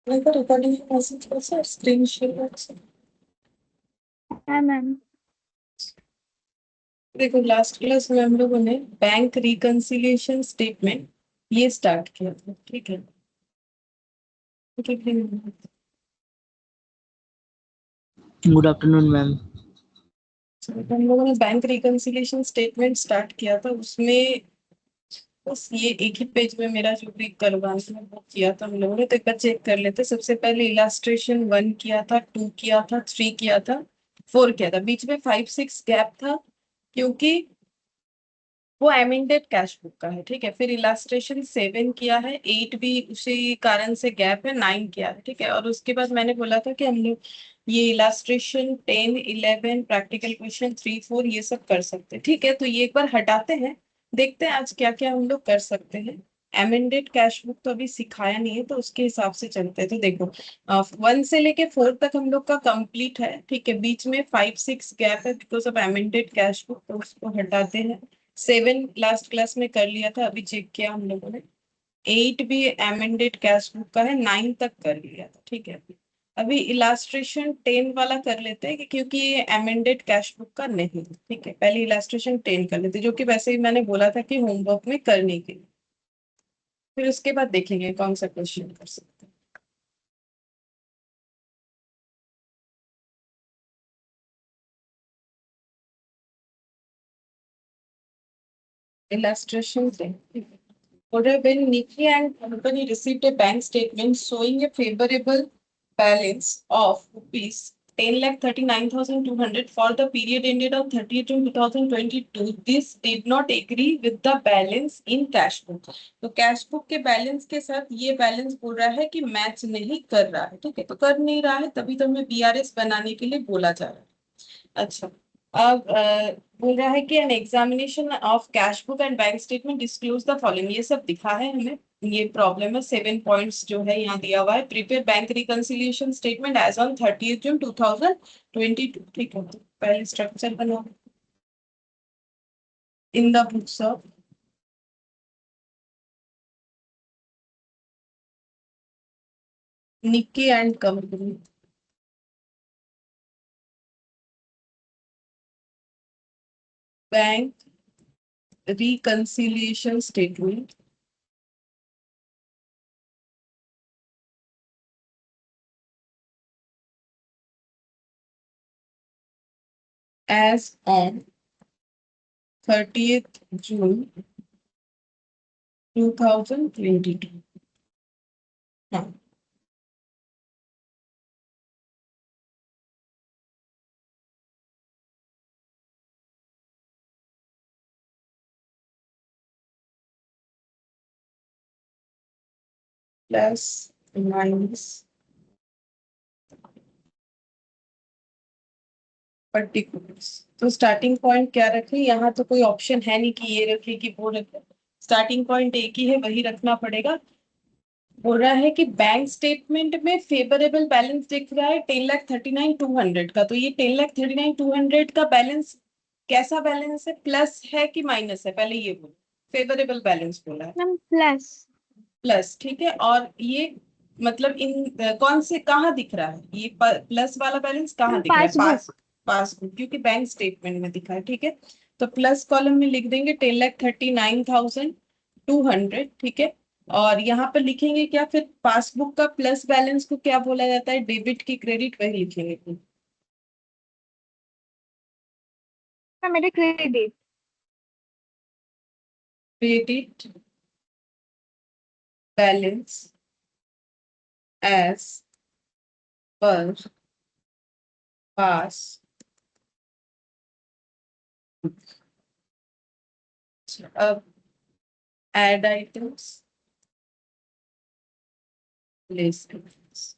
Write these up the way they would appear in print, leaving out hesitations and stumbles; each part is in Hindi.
मैं तो रिकॉर्डिंग मैसेज कैसे स्क्रीन शेयर से। हाँ मैम। देखो लास्ट क्लास में हम लोगों ने बैंक रिकंसिलिएशन स्टेटमेंट ये स्टार्ट किया था, ठीक है। ठीक है। Good afternoon ma'am. हम लोगों ने बैंक रिकंसिलिएशन स्टेटमेंट स्टार्ट किया था, उसमें बस ये एक ही पेज में मेरा जो भी करवाना था वो किया था हम लोगों ने। तो एक बार चेक कर लेते। सबसे पहले इलास्ट्रेशन 1 किया था, 2 किया था, 3 किया था, 4 किया था। बीच में 5-6 गैप था क्योंकि वो एमेंडेड कैश बुक का है, ठीक है। फिर इलास्ट्रेशन 7 किया है, 8 भी उसी कारण से गैप है, 9 किया है, ठीक है। और उसके बाद मैंने बोला था कि हम लोग ये इलास्ट्रेशन 10, 11, प्रैक्टिकल क्वेश्चन 3, 4 ये सब कर सकते हैं, ठीक है। तो ये एक बार हटाते हैं, देखते हैं आज क्या क्या हम लोग कर सकते हैं। एमेंडेड कैश बुक तो अभी सिखाया नहीं है, तो उसके हिसाब से चलते हैं। तो देखो 1 से लेके 4 तक हम लोग का कंप्लीट है, ठीक है। बीच में 5-6 गैप है because of amended cash book, तो उसको हटाते हैं। 7 लास्ट क्लास में कर लिया था, अभी चेक किया हम लोगों ने। 8 भी एमेंडेड कैश बुक का है, 9 तक कर लिया था, ठीक है। अभी इलास्ट्रेशन 10 वाला कर लेते हैं क्योंकि ये एमेंडेड कैश बुक का नहीं है, ठीक है। पहले इलास्ट्रेशन 10 कर लेते हैं, जो कि वैसे ही मैंने बोला था कि होमवर्क में करने के लिए। फिर उसके बाद देखेंगे कौन सा क्वेश्चन कर सकते हैं। Illustration 10. Would have been Nikki and company received a bank statement showing a favorable balance of rupees 10,39,200 for the period ended on 30th June 2022. This did not agree with the balance in cash book. तो कैश बुक के बैलेंस के साथ ये बैलेंस बोल रहा है कि मैच नहीं कर रहा है, ठीक है। तो कर नहीं रहा है, तभी तो हमें बीआरएस बनाने के लिए बोला जा रहा है। अच्छा, अब बोल रहा है कि an examination of cash book and bank statement disclose the following, ये सब दिखा है हमें। ये प्रॉब्लम है, 7 पॉइंट्स जो है यहाँ दिया हुआ है। Prepare bank reconciliation statement as on 30th June 2022, ठीक है। तो पहले स्ट्रक्चर बना in the books of Nikki and company bank reconciliation statement as on 30th June 2022। हाँ, प्लस माइनस पर्टिकुलर्स। तो स्टार्टिंग पॉइंट क्या रखें? यहाँ तो कोई ऑप्शन है नहीं कि ये रखे कि वो रखे। स्टार्टिंग पॉइंट एक ही है, वही रखना पड़ेगा। बोल रहा है कि बैंक स्टेटमेंट में फेवरेबल बैलेंस दिख रहा है 10,39,200 का। तो ये 10,39,200 का बैलेंस कैसा बैलेंस है? प्लस है कि माइनस है? पहले ये बोलो। फेवरेबल बैलेंस बोला है, मैम प्लस। प्लस, ठीक है। और ये मतलब इन कौन से कहाँ दिख रहा है ये प्लस वाला बैलेंस? कहाँ मैम दिख रहा है? पासबुक। पासबुक, क्योंकि बैंक स्टेटमेंट में दिखा है, ठीक है। तो प्लस कॉलम में लिख देंगे 10,39,200, ठीक है। और यहाँ पर लिखेंगे क्या फिर? पासबुक का प्लस बैलेंस को क्या बोला जाता है? डेबिट की क्रेडिट, वही लिखेंगे। मैम मेरे क्रेडिट। क्रेडिट बैलेंस एज पर पास। अब एड आइटम्स, लेस आइटम्स।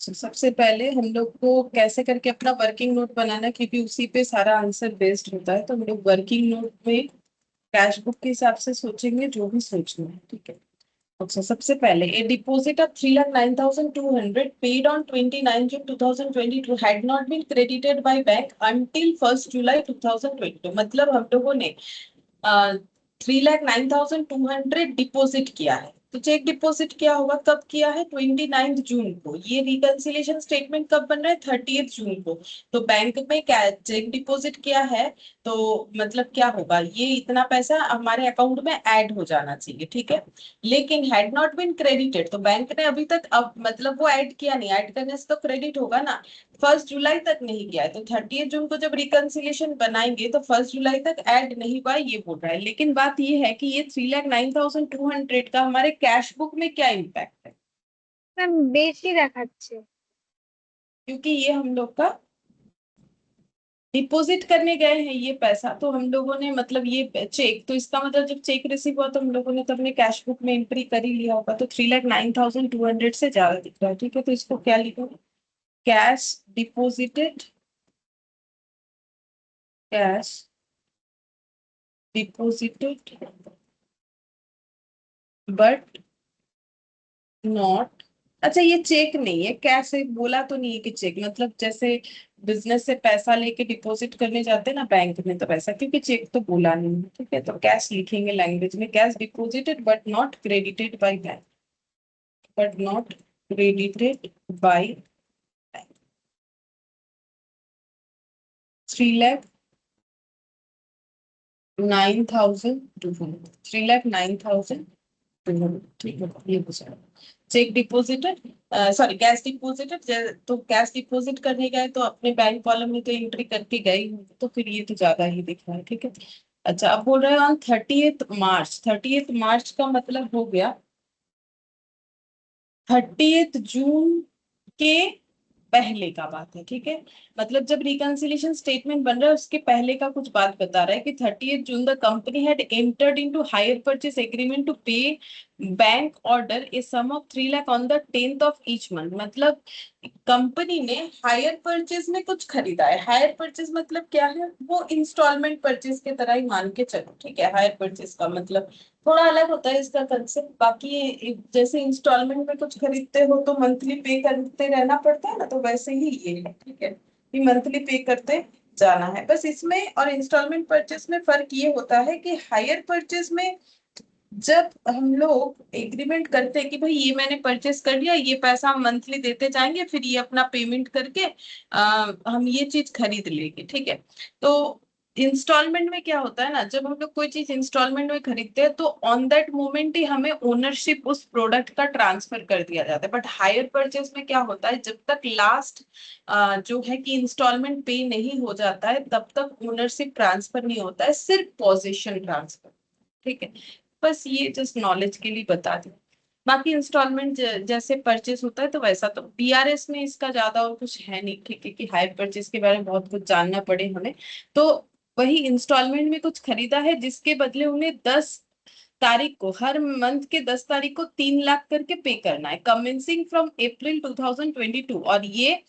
सबसे पहले हम लोग को कैसे करके अपना वर्किंग नोट बनाना है, क्योंकि उसी पे सारा आंसर बेस्ड होता है। तो हम लोग वर्किंग नोट में कैश बुक के हिसाब से सोचेंगे जो भी सोचना है, ठीक है। अच्छा, सबसे पहले a deposit of 3,09,200 paid on 29 June 2022 had not been credited by bank until 1 July 2022। मतलब हम लोगों ने 3,09,200 डिपॉजिट किया है, तो चेक डिपॉजिट क्या होगा, कब किया है, 29 जून को। ये रिकंसिलिएशन स्टेटमेंट कब बन रहा है, 30 जून को। तो बैंक में क्या चेक डिपॉजिट किया है, तो मतलब क्या होगा, ये इतना पैसा हमारे अकाउंट में ऐड हो जाना चाहिए, ठीक है। लेकिन हैड नॉट बीन क्रेडिटेड, तो बैंक ने अभी तक अब मतलब वो ऐड किया नहीं, ऐड करने से तो क्रेडिट होगा ना। 1 जुलाई तक नहीं किया है, तो 30 जून को जब रिकंसिलिएशन बनाएंगे तो 1 जुलाई तक ऐड नहीं हुआ, ये बोल रहा है। लेकिन बात ये है कि ये 3,09,200 का हमारे कैश बुक में क्या इम्पैक्ट है, ম্যাম বেশি দেখাচ্ছে। क्योंकि ये हम लोग का डिपॉजिट करने गए हैं ये पैसा, तो हम लोगों ने मतलब ये चेक, तो इसका मतलब जब चेक रिसीव हुआ तो हम लोगों ने तो अपने कैश बुक में एंट्री कर ही लिया होगा, तो 3,09,200 से ज्यादा दिख रहा है, ठीक है। तो इसको क्या लिखोगे, cash deposited, cash deposited but not, अच्छा ये चेक नहीं है, कैश है बोला तो नहीं है कि चेक, मतलब जैसे बिजनेस से पैसा लेके डिपॉजिट करने जाते हैं ना बैंक में, तो पैसा, क्योंकि चेक तो बोला नहीं है, ठीक है। तो कैश लिखेंगे लैंग्वेज में, cash deposited but not credited by bank, but not credited bye 3,09,200, 3,09,200, ठीक है, ये पूछा। Check deposited, sorry cash deposited, तो कैश डिपॉजिट करने गए तो अपने बैंक कॉलम में तो एंट्री करके गए ही होंगे, तो फिर ये तो ज्यादा ही दिख रहा है, ठीक है। अच्छा, अब बोल रहे हैं ऑन 30th मार्च, 30th मार्च का मतलब हो गया 30th जून के पहले का बात है, ठीक है। मतलब जब रिकंसिलिएशन स्टेटमेंट बन रहा है उसके पहले का कुछ बात बता रहा है कि 30th June the company had entered into hire purchase agreement to pay bank order a sum of 3 lakh on the 10th of each month. मतलब कंपनी ने हायर परचेज में कुछ खरीदा है, हायर परचेज मतलब क्या है, वो इंस्टॉलमेंट परचेज के तरह ही मान के चलो, ठीक है। हायर परचेज का मतलब थोड़ा अलग होता है इसका कंसेप्ट, बाकी जैसे इंस्टॉलमेंट में कुछ खरीदते हो तो मंथली पे करते रहना पड़ता है ना, तो वैसे ही ये है, ठीक है, कि मंथली पे करते जाना है। बस इसमें और इंस्टॉलमेंट परचेज में फर्क ये होता है कि हायर परचेज में जब हम लोग एग्रीमेंट करते हैं कि भाई ये मैंने परचेस कर लिया, ये पैसा हम मंथली देते जाएंगे, फिर ये अपना पेमेंट करके हम ये चीज खरीद लेंगे, ठीक है। तो इंस्टॉलमेंट में क्या होता है ना, जब हम लोग कोई चीज इंस्टॉलमेंट में खरीदते हैं तो ऑन दैट मोमेंट ही हमें ओनरशिप उस प्रोडक्ट का ट्रांसफर कर दिया जाता है। बट हायर परचेज में क्या होता है, जब तक लास्ट जो है कि इंस्टॉलमेंट पे नहीं हो जाता है तब तक ओनरशिप ट्रांसफर नहीं होता है, सिर्फ पोजीशन ट्रांसफर, ठीक है। बस ये जस्ट नॉलेज के लिए बता दें। बाकी इंस्टॉलमेंट जैसे परचेस होता है तो वैसा तो बीआरएस में इसका ज्यादा और कुछ है नहीं, ठीक है, कि हायर परचेस के बारे में बहुत कुछ जानना पड़े हमें। तो वही इंस्टॉलमेंट में कुछ खरीदा है जिसके बदले उन्हें 10 तारीख को, हर मंथ के 10 तारीख को 3 लाख करके पे करना है, कमेंसिंग फ्रॉम अप्रैल 2022। और ये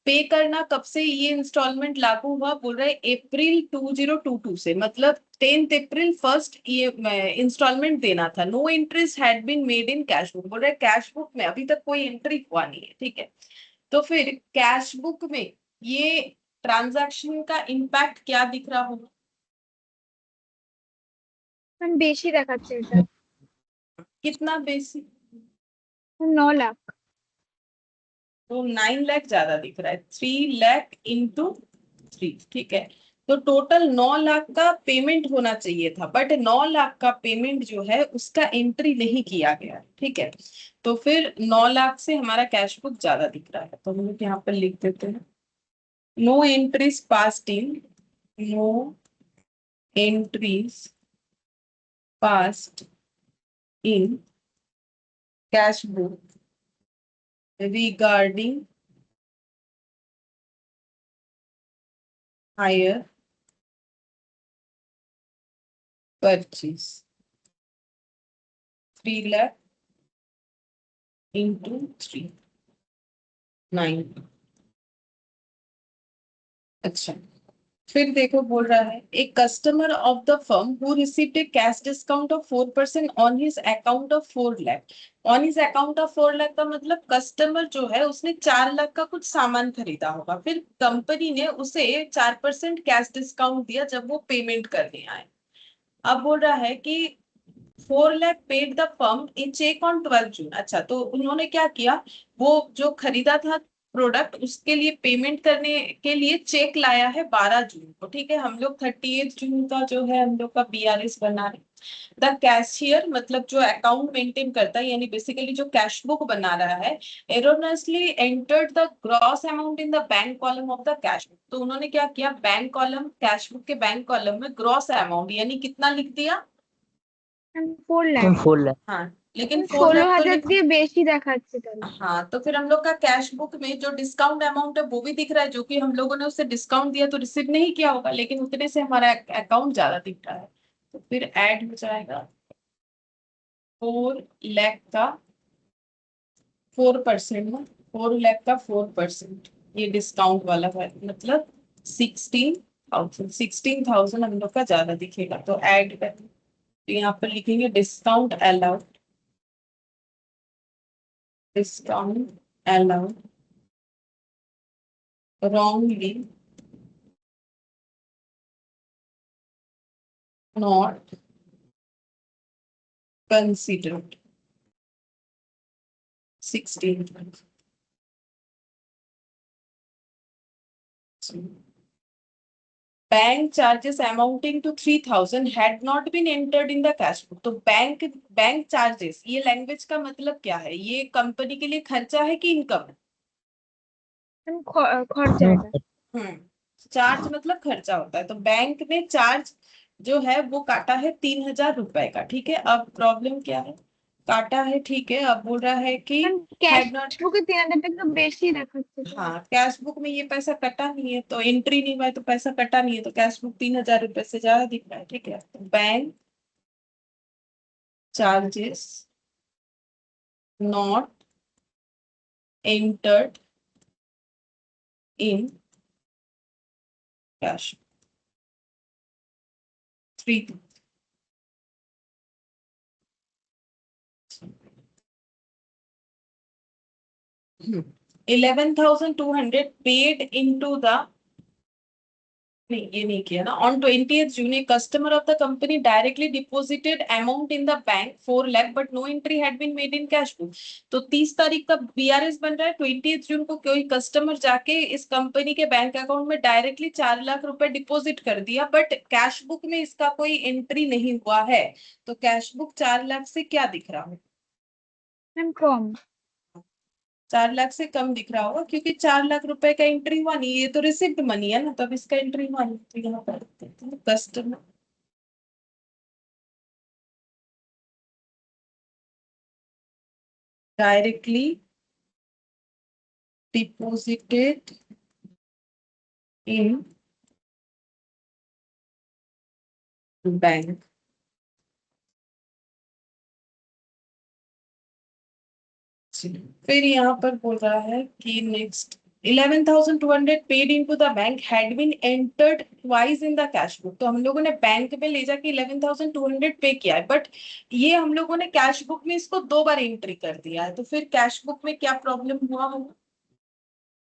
पे करना कब से ये इंस्टॉलमेंट लागू हुआ, बोल रहे अप्रैल 2022 से, मतलब 10th अप्रैल फर्स्ट ये इंस्टॉलमेंट देना था। No interest had been made in cash book, बोल रहे कैश बुक में अभी तक कोई एंट्री हुआ नहीं है, ठीक है। तो फिर कैश बुक में ये ट्रांजैक्शन का इम्पैक्ट क्या दिख रहा होगा, ম্যাম বেশি দেখাচ্ছে এটা। कितना बेसिक, 9 লাখ। तो 9 लाख ज्यादा दिख रहा है, 3 लाख इंटू 3, ठीक है। तो टोटल 9 लाख का पेमेंट होना चाहिए था, बट 9 लाख का पेमेंट जो है उसका एंट्री नहीं किया गया, ठीक है। तो फिर 9 लाख से हमारा कैश बुक ज्यादा दिख रहा है, तो हम लोग यहाँ पर लिख देते हैं no entries passed in, no entries passed in cash book regarding hire purchase 3 lakh into 3, 9। अच्छा, फिर देखो बोल रहा है एक customer of the firm who received a cash discount of 4% on his account of 4 lakh. On his account of 4 lakh का मतलब कस्टमर जो है उसने 4 लाख का कुछ सामान खरीदा होगा, फिर कंपनी ने उसे 4% कैश डिस्काउंट दिया जब वो पेमेंट करने आए। अब बोल रहा है कि 4 lakh paid the firm in cheque on 12 June. अच्छा, तो उन्होंने क्या किया, वो जो खरीदा था प्रोडक्ट उसके लिए पेमेंट करने के लिए चेक लाया है 12 जून को। ठीक है, हम लोग 30 जून का जो है हम लोग का बीआरएस बना रहे। द कैशियर मतलब जो अकाउंट मेंटेन करता है, यानी बेसिकली जो कैश बुक बना रहा है, erroneously entered the gross amount in the bank column of the cash book. तो उन्होंने क्या किया, बैंक कॉलम, कैश बुक के बैंक कॉलम में ग्रॉस अमाउंट यानी कितना लिख दिया। मैम 4 लाख। मैम 4 लाख। हाँ, लेकिन 4 लाख तो 16,000 लिख। দিয়ে বেশি দেখাচ্ছে তাহলে। हाँ, तो फिर हम लोग का कैश बुक में जो डिस्काउंट अमाउंट है वो भी दिख रहा है, जो कि हम लोगों ने उससे डिस्काउंट दिया तो रिसीव नहीं किया होगा, लेकिन उतने से हमारा अकाउंट ज्यादा दिख रहा है। तो फिर ऐड हो जाएगा 4 लाख का 4% में, 4 लाख का 4%, ये डिस्काउंट वाला है, मतलब 16,000। 16,000 हम लोग का ज्यादा दिखेगा, तो ऐड कर, तो यहाँ पर लिखेंगे discount allowed, discount allowed wrongly not considered 16. Bank charges amounting to 3,000 had not been entered in the cash book। तो बैंक चार्जेस, ये लैंग्वेज का मतलब क्या है, ये कंपनी के लिए खर्चा है कि इनकम। मैम खर्चा এটা। हम्म, चार्ज मतलब खर्चा होता है, तो बैंक ने चार्ज जो है वो काटा है 3,000 रुपए का। ठीक है, अब प्रॉब्लम क्या है, काटा है, ठीक है, अब बोल रहा है कि मैम ক্যাশ हैड नॉट। বুকে 3,000 টাকা বেশি দেখাচ্ছে তো। हाँ, कैश बुक में ये पैसा कटा नहीं है, तो एंट्री नहीं हुआ है तो पैसा कटा नहीं है, तो कैश बुक 3,000 रुपए से ज्यादा दिख रहा है। ठीक है, bank charges not entered in cash 3। Hmm. 11,200 paid into the, नहीं ये नहीं किया ना, on 20th June a customer of the company directly deposited amount in the bank 4 lakh but no entry had been made in cash book. तो 30 तारीख का बीआरएस बन रहा है, 20th June को कोई कस्टमर जाके इस कंपनी के बैंक अकाउंट में डायरेक्टली 4 लाख रुपए डिपॉजिट कर दिया, बट कैश बुक में इसका कोई एंट्री नहीं हुआ है। तो कैश बुक 4 लाख से क्या दिख रहा है, मैम কম। 4 लाख से कम दिख रहा होगा, क्योंकि 4 लाख रुपए का एंट्री हुआ नहीं, ये तो रिसिप्ट मनी है ना, तब इसका एंट्री हुआ नहीं। तो यहाँ पर customer directly deposited in bank. फिर यहाँ पर बोल रहा है कि next 11,200 paid into the bank had been entered twice in the cash book. तो हम लोगों ने बैंक में ले जाके 11,200 पे किया है, बट ये हम लोगों ने कैश बुक में इसको 2 बार एंट्री कर दिया है, तो फिर कैश बुक में क्या प्रॉब्लम हुआ होगा।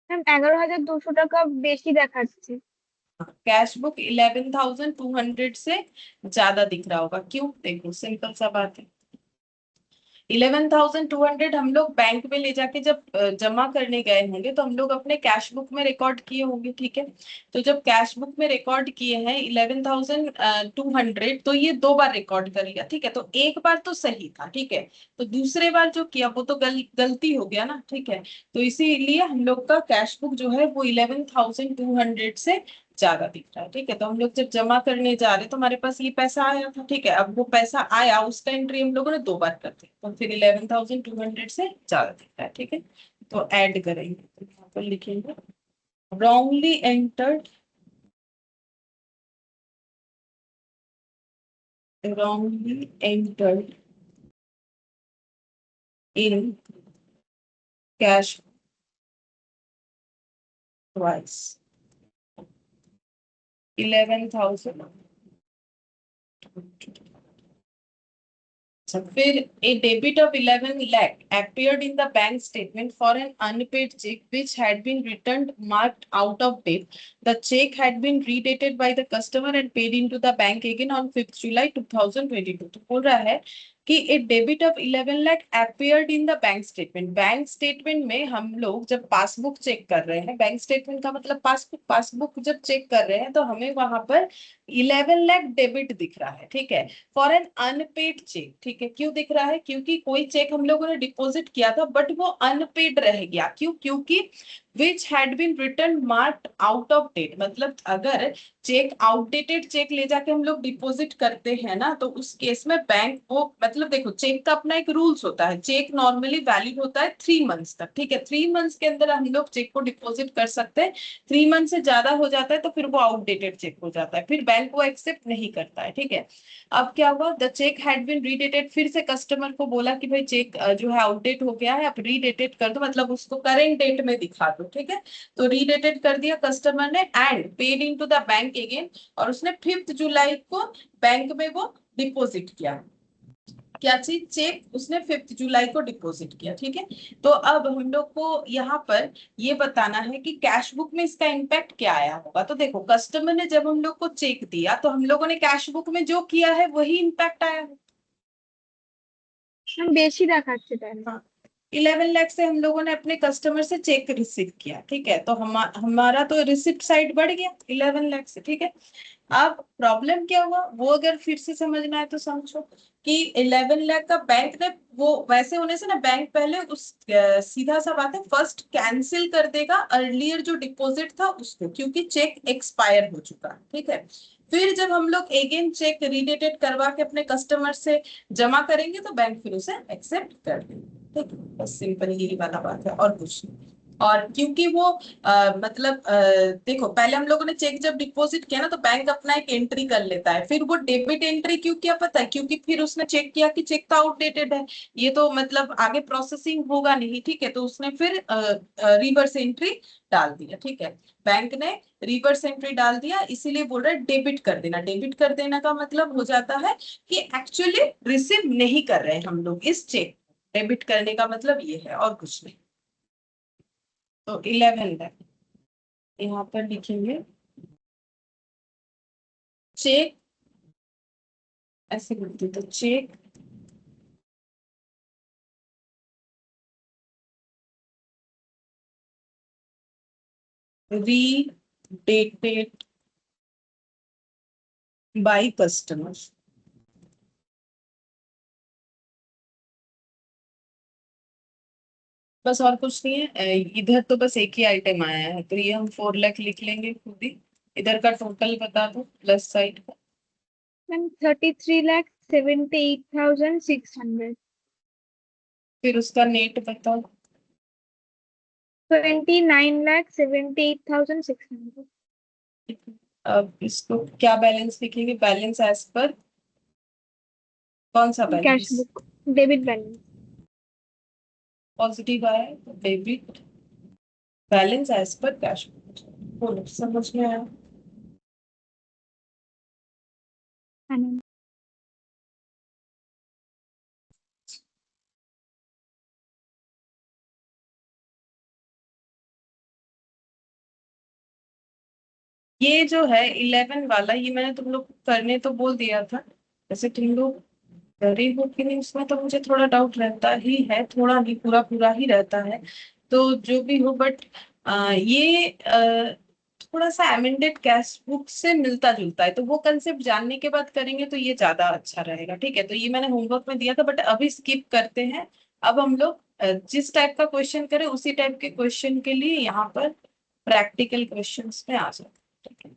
मैम 11,200 টাকা বেশি দেখাচ্ছে। कैश बुक 11,200 से ज्यादा दिख रहा होगा, क्यों, देखो सिंपल सा बात है। 11,200 हम लोग बैंक में ले जाके जब जमा करने गए होंगे तो हम लोग अपने कैश बुक में रिकॉर्ड किए होंगे। ठीक है, तो जब कैश बुक में रिकॉर्ड किए हैं 11,200, तो ये 2 बार रिकॉर्ड कर लिया। ठीक है, तो एक बार तो सही था, ठीक है, तो दूसरे बार जो किया वो तो गलती हो गया ना। ठीक है, तो इसीलिए हम लोग का कैश बुक जो है वो 11,200 से ज्यादा दिख रहा है। ठीक है, तो हम लोग जब जमा करने जा रहे तो हमारे पास ये पैसा आया था। ठीक है, अब वो पैसा आया उसका एंट्री हम लोगों ने 2 बार कर दी, तो फिर 11,200 से ज्यादा दिख रहा है। ठीक है, तो ऐड करेंगे, तो यहाँ पर लिखेंगे wrongly entered, wrongly entered in cash twice। 11,000। फिर a debit of 11 lakh appeared in the bank statement for an unpaid check which had been returned marked out of date. The check had been redated by the customer and paid into the bank again on 5th July 2022. तो बोल रहा है कि a debit of 11 lakh appeared in the bank statement. Bank statement में हम लोग जब पासबुक चेक कर रहे हैं, बैंक स्टेटमेंट का मतलब पासबुक जब चेक कर रहे हैं तो हमें वहां पर 11 लाख डेबिट दिख रहा है, ठीक है, फॉर एन अनपेड चेक। ठीक है, क्यों दिख रहा है? क्योंकि कोई चेक हम लोगों ने डिपॉजिट किया था बट वो अनपेड रह गया। क्यों? क्योंकि which had been return marked out of date. मतलब अगर चेक आउटडेटेड चेक ले जाके हम लोग डिपॉजिट करते हैं ना, तो उस केस में बैंक वो मतलब देखो चेक का अपना एक रूल्स होता है। चेक नॉर्मली वैलिड होता है 3 मंथ्स तक, ठीक है, 3 मंथ्स के अंदर हम लोग चेक को डिपॉजिट कर सकते हैं। 3 मंथ से ज्यादा हो जाता है तो फिर वो आउटडेटेड चेक हो जाता है, फिर बैंक वो एक्सेप्ट नहीं करता है, ठीक है। अब क्या हुआ? द चेक हैड बीन रीडेटेड, फिर से कस्टमर को बोला कि भाई चेक जो है आउटडेट हो गया है, आप रीडेटेड कर दो, मतलब उसको करेंट डेट में दिखा दो, ठीक है। तो रीडेटेड कर दिया कस्टमर ने and paid into the bank again, और उसने 5th जुलाई को बैंक में वो डिपॉजिट किया। क्या चीज? चेक उसने 5th जुलाई को डिपॉजिट किया, ठीक है। तो अब हम लोग को यहाँ पर ये बताना है कि कैश बुक में इसका इम्पैक्ट क्या आया होगा। तो देखो कस्टमर ने जब हम लोग को चेक दिया तो हम लोगों ने कैश बुक में जो किया है वही इम्पैक्ट आया है। मैम बेशी देखाচ্ছে তাহলে। हाँ, 11 लाख से हम लोगों ने अपने कस्टमर से चेक रिसीव किया, ठीक है, तो हमारा तो रिसिप्ट साइड बढ़ गया 11 लाख से, ठीक है। अब प्रॉब्लम क्या हुआ वो अगर फिर से समझना है तो समझो कि 11 लाख का बैंक ने वो वैसे होने से ना बैंक पहले उस सीधा सा बात है फर्स्ट कैंसिल कर देगा अर्लियर जो डिपॉजिट था उसको, क्योंकि चेक एक्सपायर हो चुका है, ठीक है। फिर जब हम लोग अगेन चेक रीडेटेड करवा के अपने कस्टमर से जमा करेंगे तो बैंक फिर उसे एक्सेप्ट कर देगा, ठीक है। बस सिंपल यही वाला बात है और कुछ नहीं। और क्योंकि वो मतलब देखो पहले हम लोगों ने चेक जब डिपॉजिट किया ना तो बैंक अपना एक एंट्री कर लेता है, फिर वो डेबिट एंट्री क्यों किया पता है? क्योंकि फिर उसने चेक किया कि चेक तो आउटडेटेड है, ये तो मतलब आगे प्रोसेसिंग होगा नहीं, ठीक है, तो उसने फिर रिवर्स एंट्री डाल दिया, ठीक है। बैंक ने रिवर्स एंट्री डाल दिया, इसीलिए बोल रहा है डेबिट कर देना। डेबिट कर देना का मतलब हो जाता है कि एक्चुअली रिसीव नहीं कर रहे हैं हम लोग इस चेक। डेबिट करने का मतलब ये है और कुछ नहीं। तो 11 है, यहाँ पर लिखेंगे चेक, ऐसे लिखते तो चेक रीडेटेड बाय कस्टमर। बस और कुछ नहीं है। इधर तो बस एक ही आइटम आया है तो ये हम 4 लाख लिख लेंगे खुद ही। इधर का टोटल बता दो प्लस साइड का। मैम 33,78,600। फिर उसका नेट बताओ। 29,78,600। अब इसको क्या बैलेंस लिखेंगे? बैलेंस एज पर कौन सा cash balance? Book debit balance. Positive आया है तो डेबिट बैलेंस एज पर कैश। बोलो समझ में आया? हाँ मैम। ये जो है 11 वाला ये मैंने तुम लोग को करने तो बोल दिया था, वैसे तुम लोग कर रही हो कि नहीं उसमें तो मुझे थोड़ा डाउट रहता ही है, थोड़ा नहीं पूरा पूरा ही रहता है। तो जो भी हो बट ये थोड़ा सा अमेंडेड कैश बुक से मिलता जुलता है, तो वो कंसेप्ट जानने के बाद करेंगे तो ये ज्यादा अच्छा रहेगा, ठीक है। तो ये मैंने होमवर्क में दिया था बट अभी स्किप करते हैं। अब हम लोग जिस टाइप का क्वेश्चन करें उसी टाइप के क्वेश्चन के लिए यहाँ पर प्रैक्टिकल क्वेश्चंस में आ जाते हैं, ठीक है,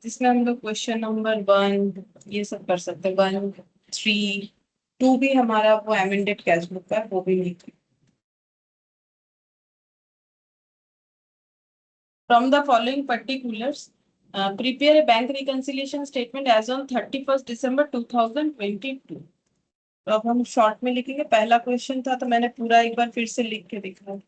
जिसमें हम लोग क्वेश्चन नंबर 1 ये सब कर सकते हैं, 1, 3, 2 भी हमारा वो एमेंडेड कैश बुक का है, वो भी नहीं। From the following particulars prepare a bank reconciliation statement as on 31st December 2022। तो अब हम शॉर्ट में लिखेंगे। पहला क्वेश्चन था तो मैंने पूरा एक बार फिर से लिख के दिखा।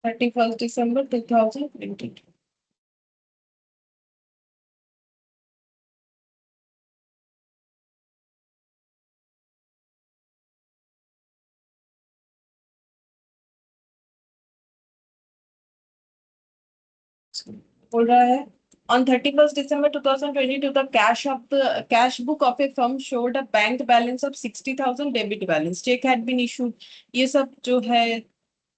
31 December 2022। बोल रहा है on 31st December 2022 the cash book of a firm showed a bank balance of 60,000 debit balance check had been issued। ये सब जो है,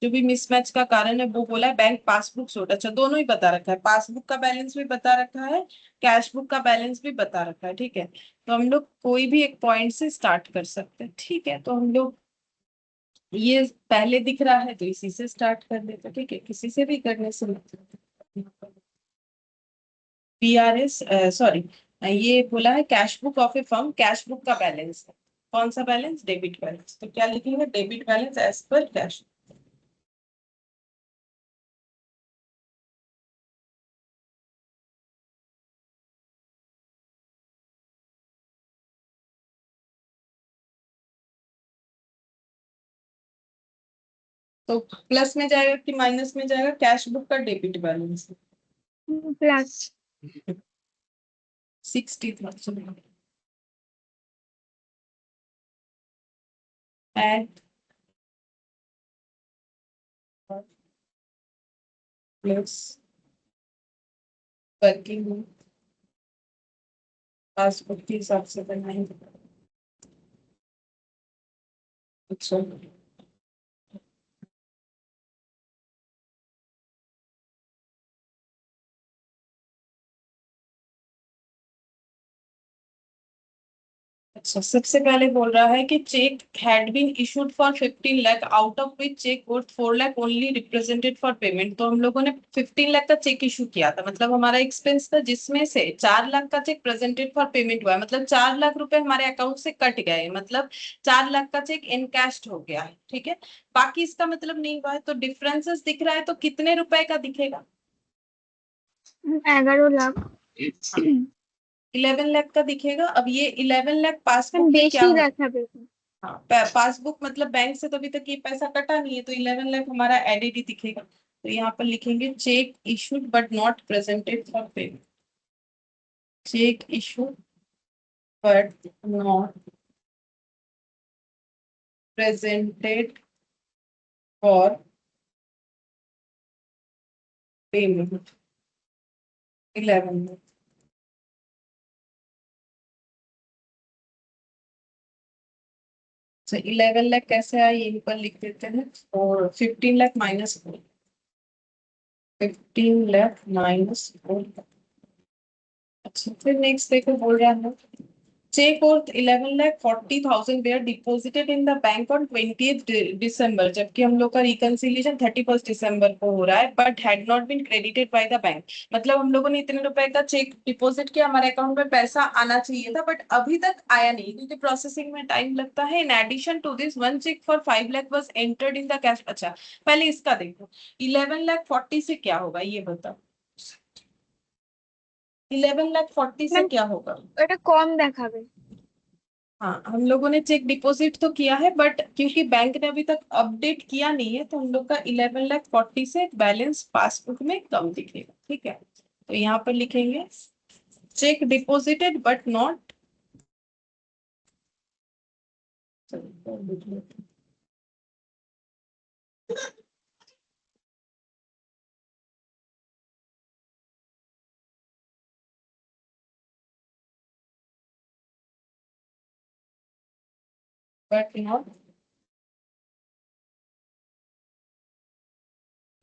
जो भी मिसमैच का कारण है वो बोला है बैंक पासबुक शोड। अच्छा, दोनों ही बता रखा है, पासबुक का बैलेंस भी बता रखा है, कैश बुक का बैलेंस भी बता रखा है। ठीक है, तो हम लोग कोई भी एक पॉइंट से स्टार्ट कर सकते हैं। ठीक है, तो हम लोग ये पहले दिख रहा है तो इसी से स्टार्ट कर देते हैं। ठीक है, किसी से भी करने से मतलब PRS, सॉरी, ये बोला है cash book of a firm, cash book का बैलेंस है। कौन सा बैलेंस? Debit balance. तो क्या लिखेंगे? डेबिट बैलेंस एज पर कैश। तो प्लस में जाएगा कि माइनस में जाएगा? कैश बुक का debit balance plus 60,000 at plus working passbook के हिसाब से बनाएंगे। अच्छा, अच्छा, सबसे पहले बोल रहा है कि cheque had been issued for 15 lakh out of which cheque worth 4 lakh only represented for payment. तो हम लोगों ने 15 लाख का चेक इशू किया था, मतलब हमारा एक्सपेंस था, जिसमें से 4 लाख का चेक प्रेजेंटेड फॉर पेमेंट हुआ है, मतलब 4 लाख रुपए हमारे अकाउंट से कट गए, मतलब 4 लाख का चेक इनकैश्ड हो गया है। ठीक है, बाकी इसका मतलब नहीं हुआ है, तो डिफरेंसेस दिख रहा है, तो कितने रुपए का दिखेगा? 11 लाख। 11 लाख का दिखेगा। अब ये 11 लाख पासबुक में क्या बेशी हो? रखा बेटा। हाँ, पासबुक मतलब बैंक से तो अभी तक ये पैसा कटा नहीं है, तो 11 लाख हमारा एडेड ही दिखेगा। तो यहाँ पर लिखेंगे cheque issued but not presented for payment. Check issued but not presented for payment 11 lakh. तो 11 लाख कैसे आए, यहीं पर लिख देते हैं। और 15 लाख माइनस 15 लाख माइनस। अच्छा, फिर नेक्स्ट देखो, बोल रहा है cheque worth 11,40,000 were deposited in the bank on 20th December, जबकि हम लोग का रिकंसिलिएशन 31st December को हो रहा है, but had not been credited by the bank. मतलब हम लोगों ने इतने रुपए का चेक डिपॉजिट किया, हमारे अकाउंट में पैसा आना चाहिए था, बट अभी तक आया नहीं, क्योंकि प्रोसेसिंग में टाइम लगता है। In addition to this one cheque for 5 lakh was entered in the cash. अच्छा, पहले इसका देखो, 11,40,000 से क्या होगा ये बताओ। 11,40,000 से मैम क्या होगा? ওটা কম দেখাবে। हाँ, हम लोगों ने चेक डिपॉजिट तो किया है, बट क्योंकि बैंक ने अभी तक अपडेट किया नहीं है, तो हम लोग का 11,40,000 से बैलेंस पासबुक में कम दिखेगा। ठीक है, तो यहाँ पर लिखेंगे check deposited but not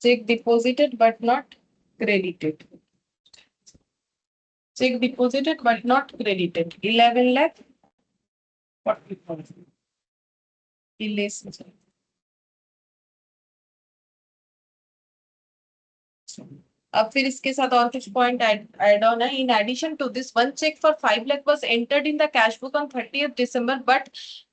check deposited but not credited. Check deposited but not credited 11,40,000 की लेस हो जाएगा। अब फिर इसके साथ और कुछ पॉइंट ऐड ऑन है। In addition to this one cheque for 5 lakh was entered in the cash book on 30th December but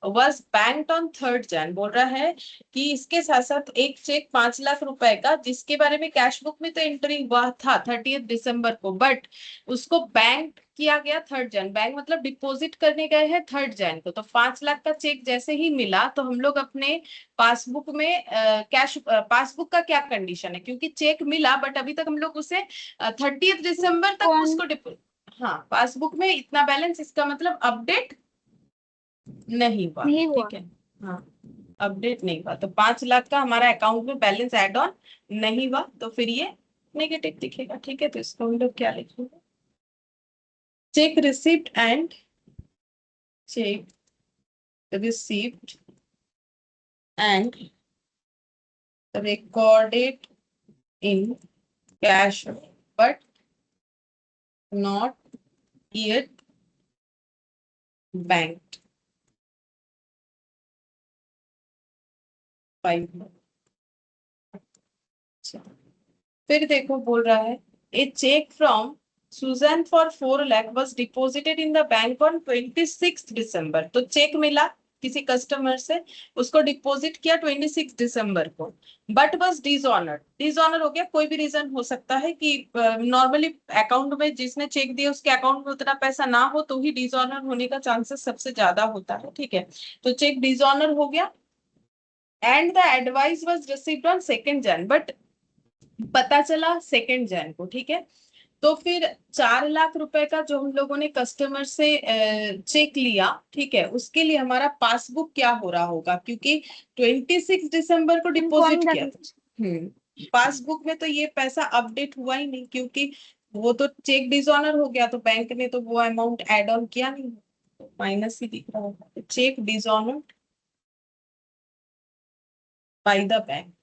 was banked on 3rd Jan। बोल रहा है कि इसके साथ साथ एक चेक 5 लाख रुपए का, जिसके बारे में कैश बुक में तो एंट्री हुआ था 30th December को, बट उसको बैंक किया गया 3 जन, बैंक मतलब डिपॉजिट करने गए हैं 3 जन को, तो 5 लाख का चेक जैसे ही मिला तो हम लोग अपने पासबुक में कैश, पासबुक का क्या कंडीशन है, क्योंकि चेक मिला बट अभी तक हम लोग उसे 30 दिसंबर तक कौन उसको हाँ पासबुक में इतना बैलेंस, इसका मतलब अपडेट नहीं हुआ, नहीं हुआ? ठीक है। हाँ अपडेट नहीं हुआ, तो 5 लाख का हमारा अकाउंट में बैलेंस एड ऑन नहीं हुआ, तो फिर ये नेगेटिव दिखेगा, ठीक है। तो इसको हम लोग क्या लिखेंगे, cheque receipt and check received and recorded in cash but not yet banked by। फिर देखो बोल रहा है a cheque from Suzanne for 4 lakh was deposited in the bank on 26 December. तो चेक मिला किसी कस्टमर से, उसको डिपॉजिट किया 26 दिसंबर को, बट वॉज डिसऑनर्ड। डिसऑनर हो गया, कोई भी रीजन हो सकता है कि नॉर्मली अकाउंट में जिसने चेक दिया उसके अकाउंट में उतना पैसा ना हो तो ही डिसऑनर होने का चांसेस सबसे ज्यादा होता है, ठीक है। तो चेक डिसऑनर हो गया and the advice was received on 2 जन, बट पता चला 2 जन को, ठीक है। तो फिर 4 लाख रुपए का जो हम लोगों ने कस्टमर से चेक लिया, ठीक है, उसके लिए हमारा पासबुक क्या हो रहा होगा, क्योंकि 26 दिसंबर को कौन डिपॉजिट किया देखा? था। पासबुक में तो ये पैसा अपडेट हुआ ही नहीं, क्योंकि वो तो चेक डिसऑनर हो गया, तो बैंक ने तो वो अमाउंट एड ऑन किया नहीं, तो माइनस ही दिख रहा होगा। Cheque dishonour by the bank.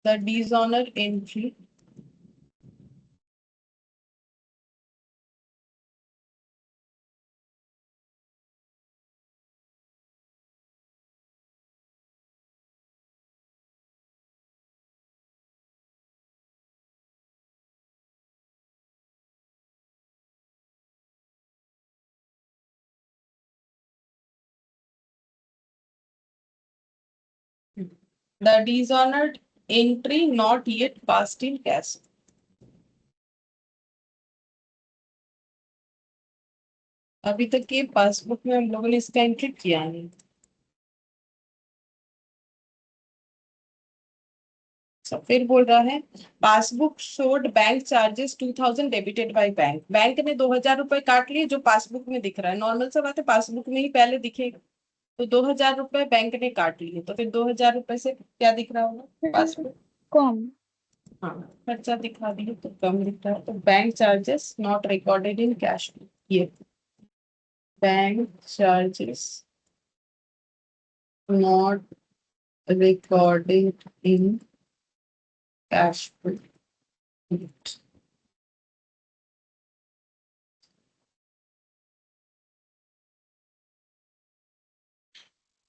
The dishonour entry the dishonored entry not yet passed in cash। अभी तक ये पासबुक में हम लोगों ने इसका एंट्री किया नहीं। फिर बोल रहा है passbook showed bank charges 2000 debited by bank. Bank ने 2000 रुपए काट लिए, जो पासबुक में दिख रहा है, नॉर्मल सा बात है, पासबुक में ही पहले दिखेगा। तो 2000 रुपए बैंक ने काट लिए, तो फिर 2000 रुपए से क्या दिख रहा होगा पासबुक। कौन? हाँ खर्चा दिखा दिए तो कम दिख रहा है, तो bank charges not recorded in cash. ये bank charges not recorded in cash flow।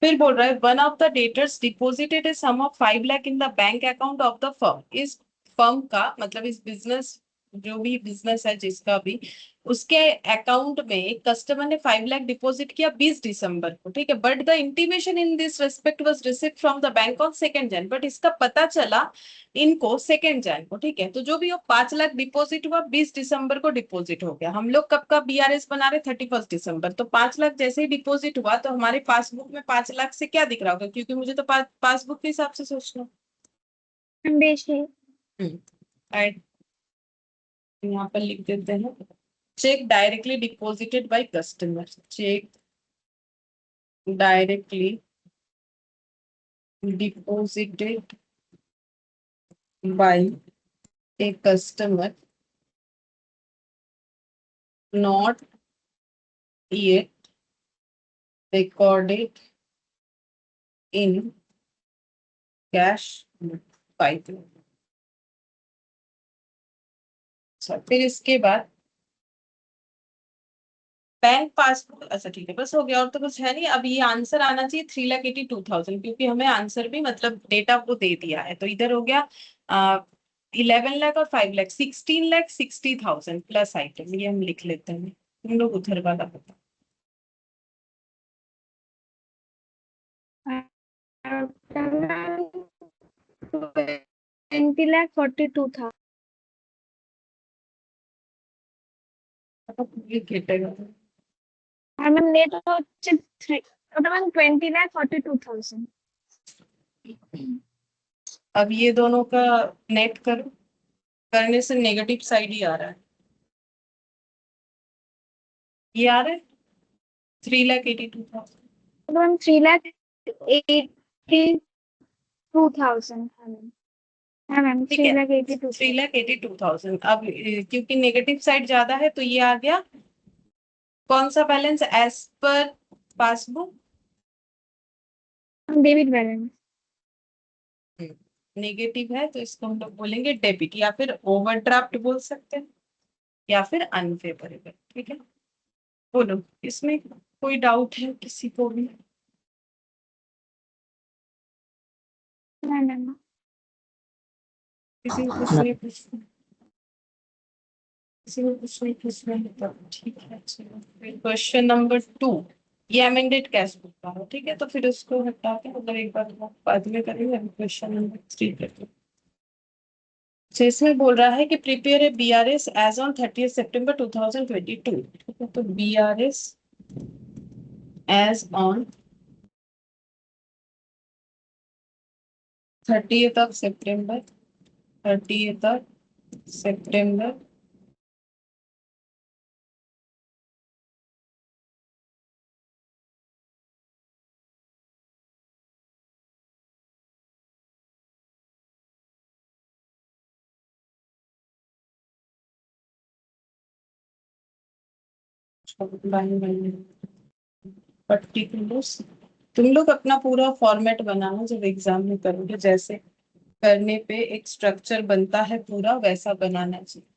फिर बोल रहा है one of the debtors deposited a sum of 5 lakh in the bank account of the firm. इस फर्म का मतलब इस बिजनेस, जो भी बिजनेस है जिसका भी, उसके अकाउंट में एक कस्टमर ने 5 लाख डिपॉजिट किया 20 दिसंबर को, ठीक है। But the intimation in this respect was received from the bank on 2 जन, बट इसका पता चला इनको 2 जन को, ठीक है। तो जो भी हो 5 लाख डिपॉजिट हुआ, 20 दिसंबर को डिपॉजिट हो गया। हम लोग कब का बीआरएस बना रहे, 31 दिसंबर। तो 5 लाख जैसे ही डिपॉजिट हुआ तो हमारे पासबुक में 5 लाख से क्या दिख रहा होगा, क्योंकि मुझे तो पासबुक के हिसाब से सोचना। बेशी। ऐड यहाँ पर लिख देते हैं, cheque directly deposited by customer. Cheque directly deposited by a customer not yet recorded in cash pipeline। अच्छा फिर इसके बाद बैंक पासबुक, अच्छा ठीक है बस हो गया, और तो कुछ है नहीं। अब ये आंसर आना चाहिए 3,82,000, क्योंकि हमें आंसर भी मतलब डेटा को दे दिया है। तो इधर हो गया 11 लाख और 5 लाख, 16,60,000 प्लस आइटम, ये हम लिख लेते हैं। हम लोग उधर वाला बता 20,42,000। ये केटेगा আর ম্যাম নেট হচ্ছে 3, ওটা ম্যাম 20,42,000। अब ये दोनों का नेट करो, करने से नेगेटिव साइड ही आ रहा है। ये आ रहा है 3,82,000। ওটা ম্যাম 3,82,000। হ্যাঁ ম্যাম ठीक है 3,82,000। 3,82,000। अब क्योंकि नेगेटिव साइड ज्यादा है तो ये आ गया कौन सा balance as per passbook. Debit balance. Negative है तो इसको हम लोग बोलेंगे डेबिट, या फिर ओवरड्राफ्ट बोल सकते हैं, या फिर अनफेवरेबल। ठीक है, बोलो इसमें कोई डाउट है किसी को भी? না না না। किसी को कुछ नहीं पूछना, किसी को कुछ नहीं पूछना है तो ठीक है। चलो फिर क्वेश्चन नंबर 2, ये अमेंडेड कैश बुक का है। ठीक है, तो फिर उसको हटा के मतलब एक बार बाद में करेंगे। क्वेश्चन नंबर 3 करते हैं। तो इसमें बोल रहा है कि prepare a BRS as on 30 September 2022। ठीक है, तो BRS as on 30th of September, 30th of September particulars। तुम लोग अपना पूरा फॉर्मेट बनाना जब एग्जाम में करोगे, जैसे करने पे एक स्ट्रक्चर बनता है पूरा वैसा बनाना चाहिए।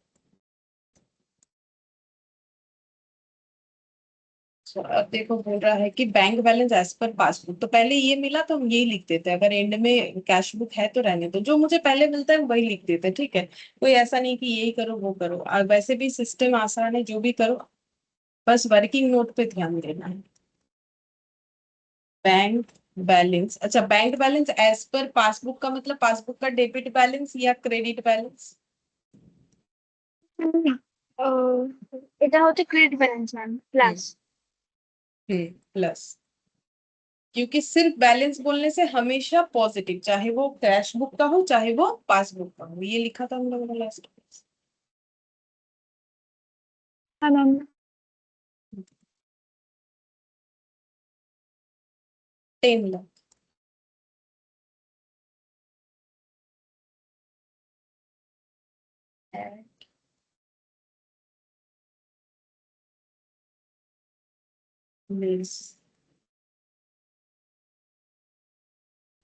तो अब देखो बोल रहा है कि bank balance as per passbook, तो पहले ये मिला तो हम यही लिख देते हैं। अगर एंड में कैश बुक है तो रहने दो, जो मुझे पहले मिलता है वही लिख देते हैं। ठीक है, कोई ऐसा नहीं कि यही करो वो करो, और वैसे भी सिस्टम आसान है, जो भी करो बस वर्किंग नोट पे ध्यान देना है। बैंक बैलेंस, अच्छा bank balance as per passbook का मतलब पासबुक का डेबिट बैलेंस या क्रेडिट बैलेंस? ও, এটা হচ্ছে credit balance ma'am plus. Plus, क्योंकि सिर्फ बैलेंस बोलने से हमेशा पॉजिटिव, चाहे वो कैश बुक का हो चाहे वो पासबुक का हो, ये लिखा था हम लोगों ने लास्ट। হ্যাঁ ma'am. 10 lakh.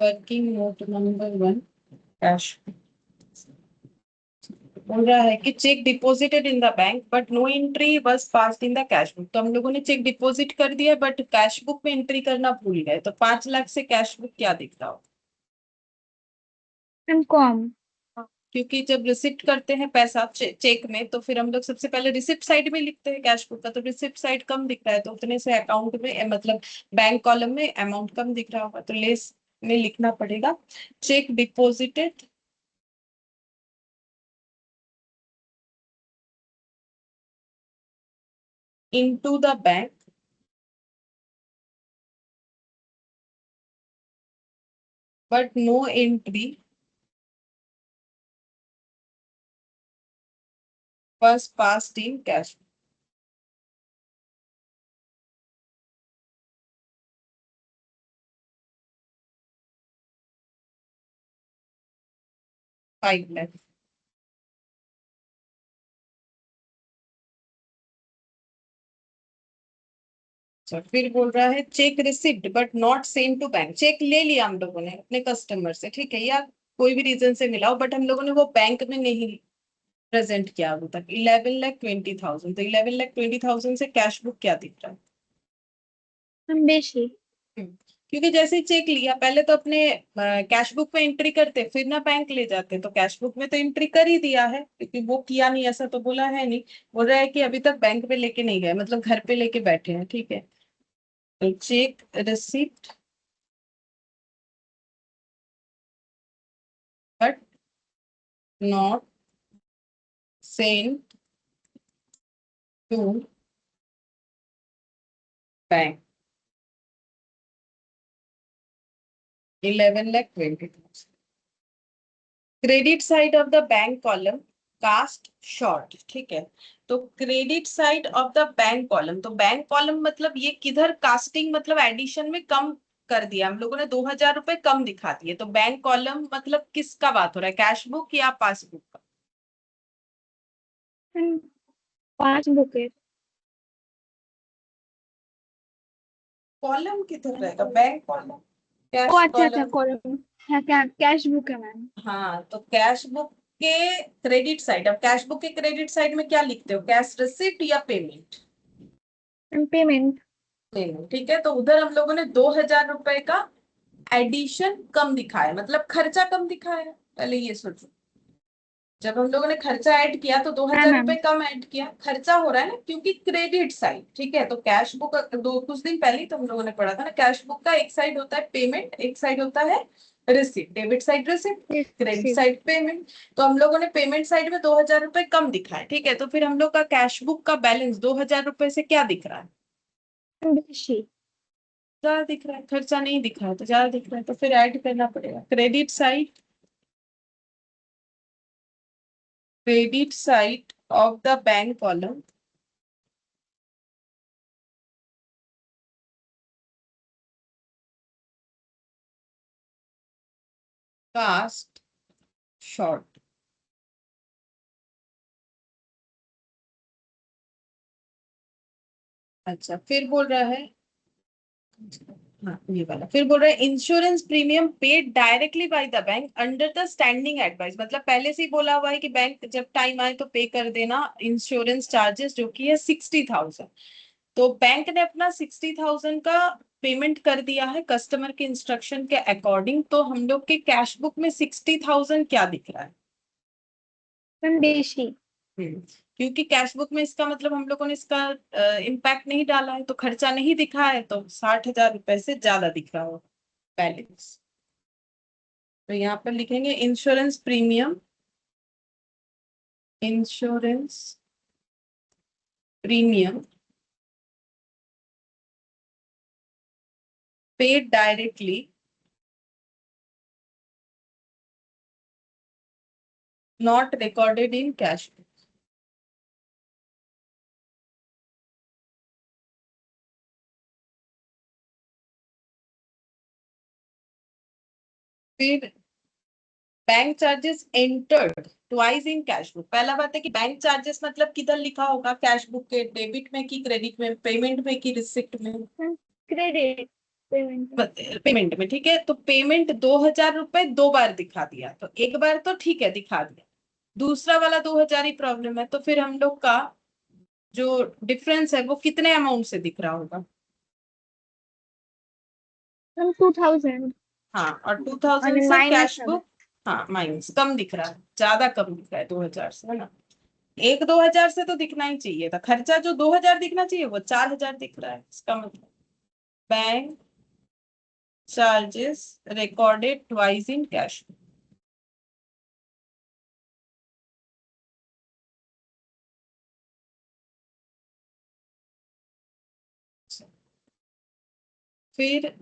Working note number 1, cash. बोल रहा है कि cheque deposited in the bank but no entry was passed in the cash book. तो हम लोगों ने चेक डिपॉजिट कर दिया बट कैश बुक में एंट्री करना भूल गए, तो 5 लाख से कैश बुक क्या दिख रहा हो? ম্যাম কম। क्योंकि जब रिसिप्ट करते हैं पैसा चेक में, तो फिर हम लोग सबसे पहले रिसिप्ट साइड में लिखते हैं कैश बुक का, तो रिसिप्ट साइड कम दिख रहा है, तो उतने से अकाउंट में मतलब बैंक कॉलम में अमाउंट कम दिख रहा होगा, तो लेस में लिखना पड़ेगा cheque deposited into the bank but no entry was passed in cash। 5 lakh. अच्छा, फिर बोल रहा है cheque receipt but not send to bank. Cheque ले लिया हम लोगों ने अपने कस्टमर से, ठीक है, या कोई भी रीजन से मिला हो, बट हम लोगों ने वो बैंक में नहीं प्रेजेंट किया अभी तक। 11,20,000, तो 11,20,000 से कैश बुक क्या दिख रहा है? ম্যাম বেশি। हम्म, क्योंकि जैसे ही चेक लिया पहले तो अपने कैश बुक में एंट्री करते फिर ना बैंक ले जाते, तो कैश बुक में तो एंट्री कर ही दिया है, क्योंकि वो किया नहीं ऐसा तो बोला है नहीं। बोल रहा है कि अभी तक बैंक पे लेके नहीं गए, मतलब घर पे लेके बैठे हैं। ठीक है, तो cheque receipt but not sent to bank. 11,20,000. Credit side of the bank column cast short, ठीक है। तो credit side of the bank column, तो बैंक कॉलम मतलब ये किधर कास्टिंग मतलब एडिशन में कम कर दिया हम लोगों ने, 2,000 रुपए कम दिखा दिए। तो बैंक कॉलम मतलब किसका बात हो रहा है, कैश बुक या पासबुक का? पासबुक है। कॉलम किधर रहेगा, बैंक कॉलम, कैश ओ अच्छा अच्छा, कॉलम। कॉलम। हाँ, क्या कैश बुक है मैम। हाँ, तो कैश बुक के क्रेडिट साइड, अब कैश बुक के क्रेडिट साइड में क्या लिखते हो, कैश रिसिप्ट या पेमेंट? पेमेंट। पेमेंट, ठीक है। तो उधर हम लोगों ने 2,000 रुपए का एडिशन कम दिखाया, मतलब खर्चा कम दिखाया। पहले ये सोचो, जब हम लोगों ने खर्चा ऐड किया तो दो हाँ हजार मैम। रुपए कम ऐड किया, खर्चा हो रहा है ना, क्योंकि क्रेडिट साइड, ठीक है। तो कैश बुक दो कुछ दिन पहले तो हम लोगों ने पढ़ा था ना, कैश बुक का एक साइड होता है पेमेंट, एक साइड होता है receipt, debit side receipt, credit receive. Side payment. तो हम लोगों ने पेमेंट साइड में 2,000 रुपए कम दिखाए, ठीक है। तो फिर हम लोग का कैश बुक का बैलेंस 2,000 रुपए से क्या दिख रहा है, बेशी। ज्यादा दिख रहा है, खर्चा नहीं दिख रहा है तो ज्यादा दिख रहा है, तो फिर ऐड करना पड़ेगा credit side, credit side of the bank column cast short. अच्छा, फिर बोल रहा है, हाँ ये वाला, फिर बोल रहा है insurance premium paid directly bye the bank under the standing advice, मतलब पहले से ही बोला हुआ है कि बैंक जब टाइम आए तो पे कर देना इंश्योरेंस चार्जेस, जो कि है 60,000। तो बैंक ने अपना 60,000 का पेमेंट कर दिया है कस्टमर के इंस्ट्रक्शन के अकॉर्डिंग। तो हम लोग के कैश बुक में 60,000 क्या दिख रहा है? मैम बेशी। क्योंकि कैश बुक में इसका मतलब हम लोगों ने इसका इम्पैक्ट नहीं डाला है, तो खर्चा नहीं दिखा है, तो 60,000 रुपए से ज्यादा दिख रहा हो बैलेंस। तो यहाँ पर लिखेंगे insurance premium, insurance premium paid directly not recorded in cash. फिर bank charges entered twice in cash book. पहला बात है कि बैंक चार्जेस मतलब किधर लिखा होगा, कैश बुक के डेबिट में कि क्रेडिट में, पेमेंट में कि रिसिप्ट में? Credit payment. पेमेंट में, ठीक है। तो पेमेंट 2,000 रुपए दो बार दिखा दिया, तो एक बार तो ठीक है दिखा दिया, दूसरा वाला 2,000 ही प्रॉब्लम है। तो फिर हम लोग का जो डिफरेंस है वो कितने अमाउंट से दिख रहा होगा? मैम 2000। हाँ, और 2,000 और से माइनस कैश अब। बुक, हाँ माइनस, कम दिख रहा है, ज्यादा कम दिख रहा है 2,000 से, है ना। एक 2,000 से तो दिखना ही चाहिए था, खर्चा जो 2,000 दिखना चाहिए वो 4,000 दिख रहा है, इसका मतलब bank charges recorded twice in cash. फिर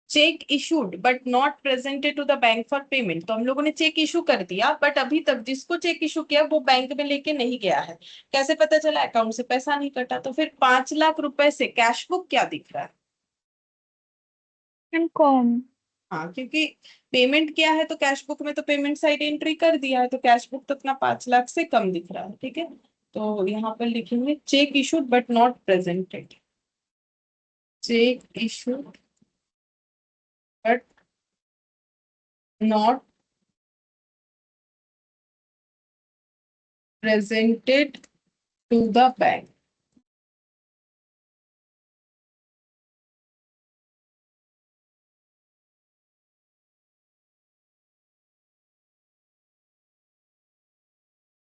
cheque issued but not presented to the bank for payment, तो हम लोगों ने चेक इशू कर दिया बट अभी तक जिसको चेक इशू किया वो बैंक में लेके नहीं गया है। कैसे पता चला, अकाउंट से पैसा नहीं कटा। तो फिर 5,00,000 रुपए से कैश बुक क्या दिख रहा है? Ma'am com. हाँ, क्योंकि पेमेंट किया है तो कैश बुक में तो पेमेंट साइड एंट्री कर दिया है, तो कैश बुक तो अपना 5,00,000 से कम दिख रहा है, ठीक है। तो यहाँ पर लिखेंगे cheque issued but not presented, cheque issued but not presented to the bank।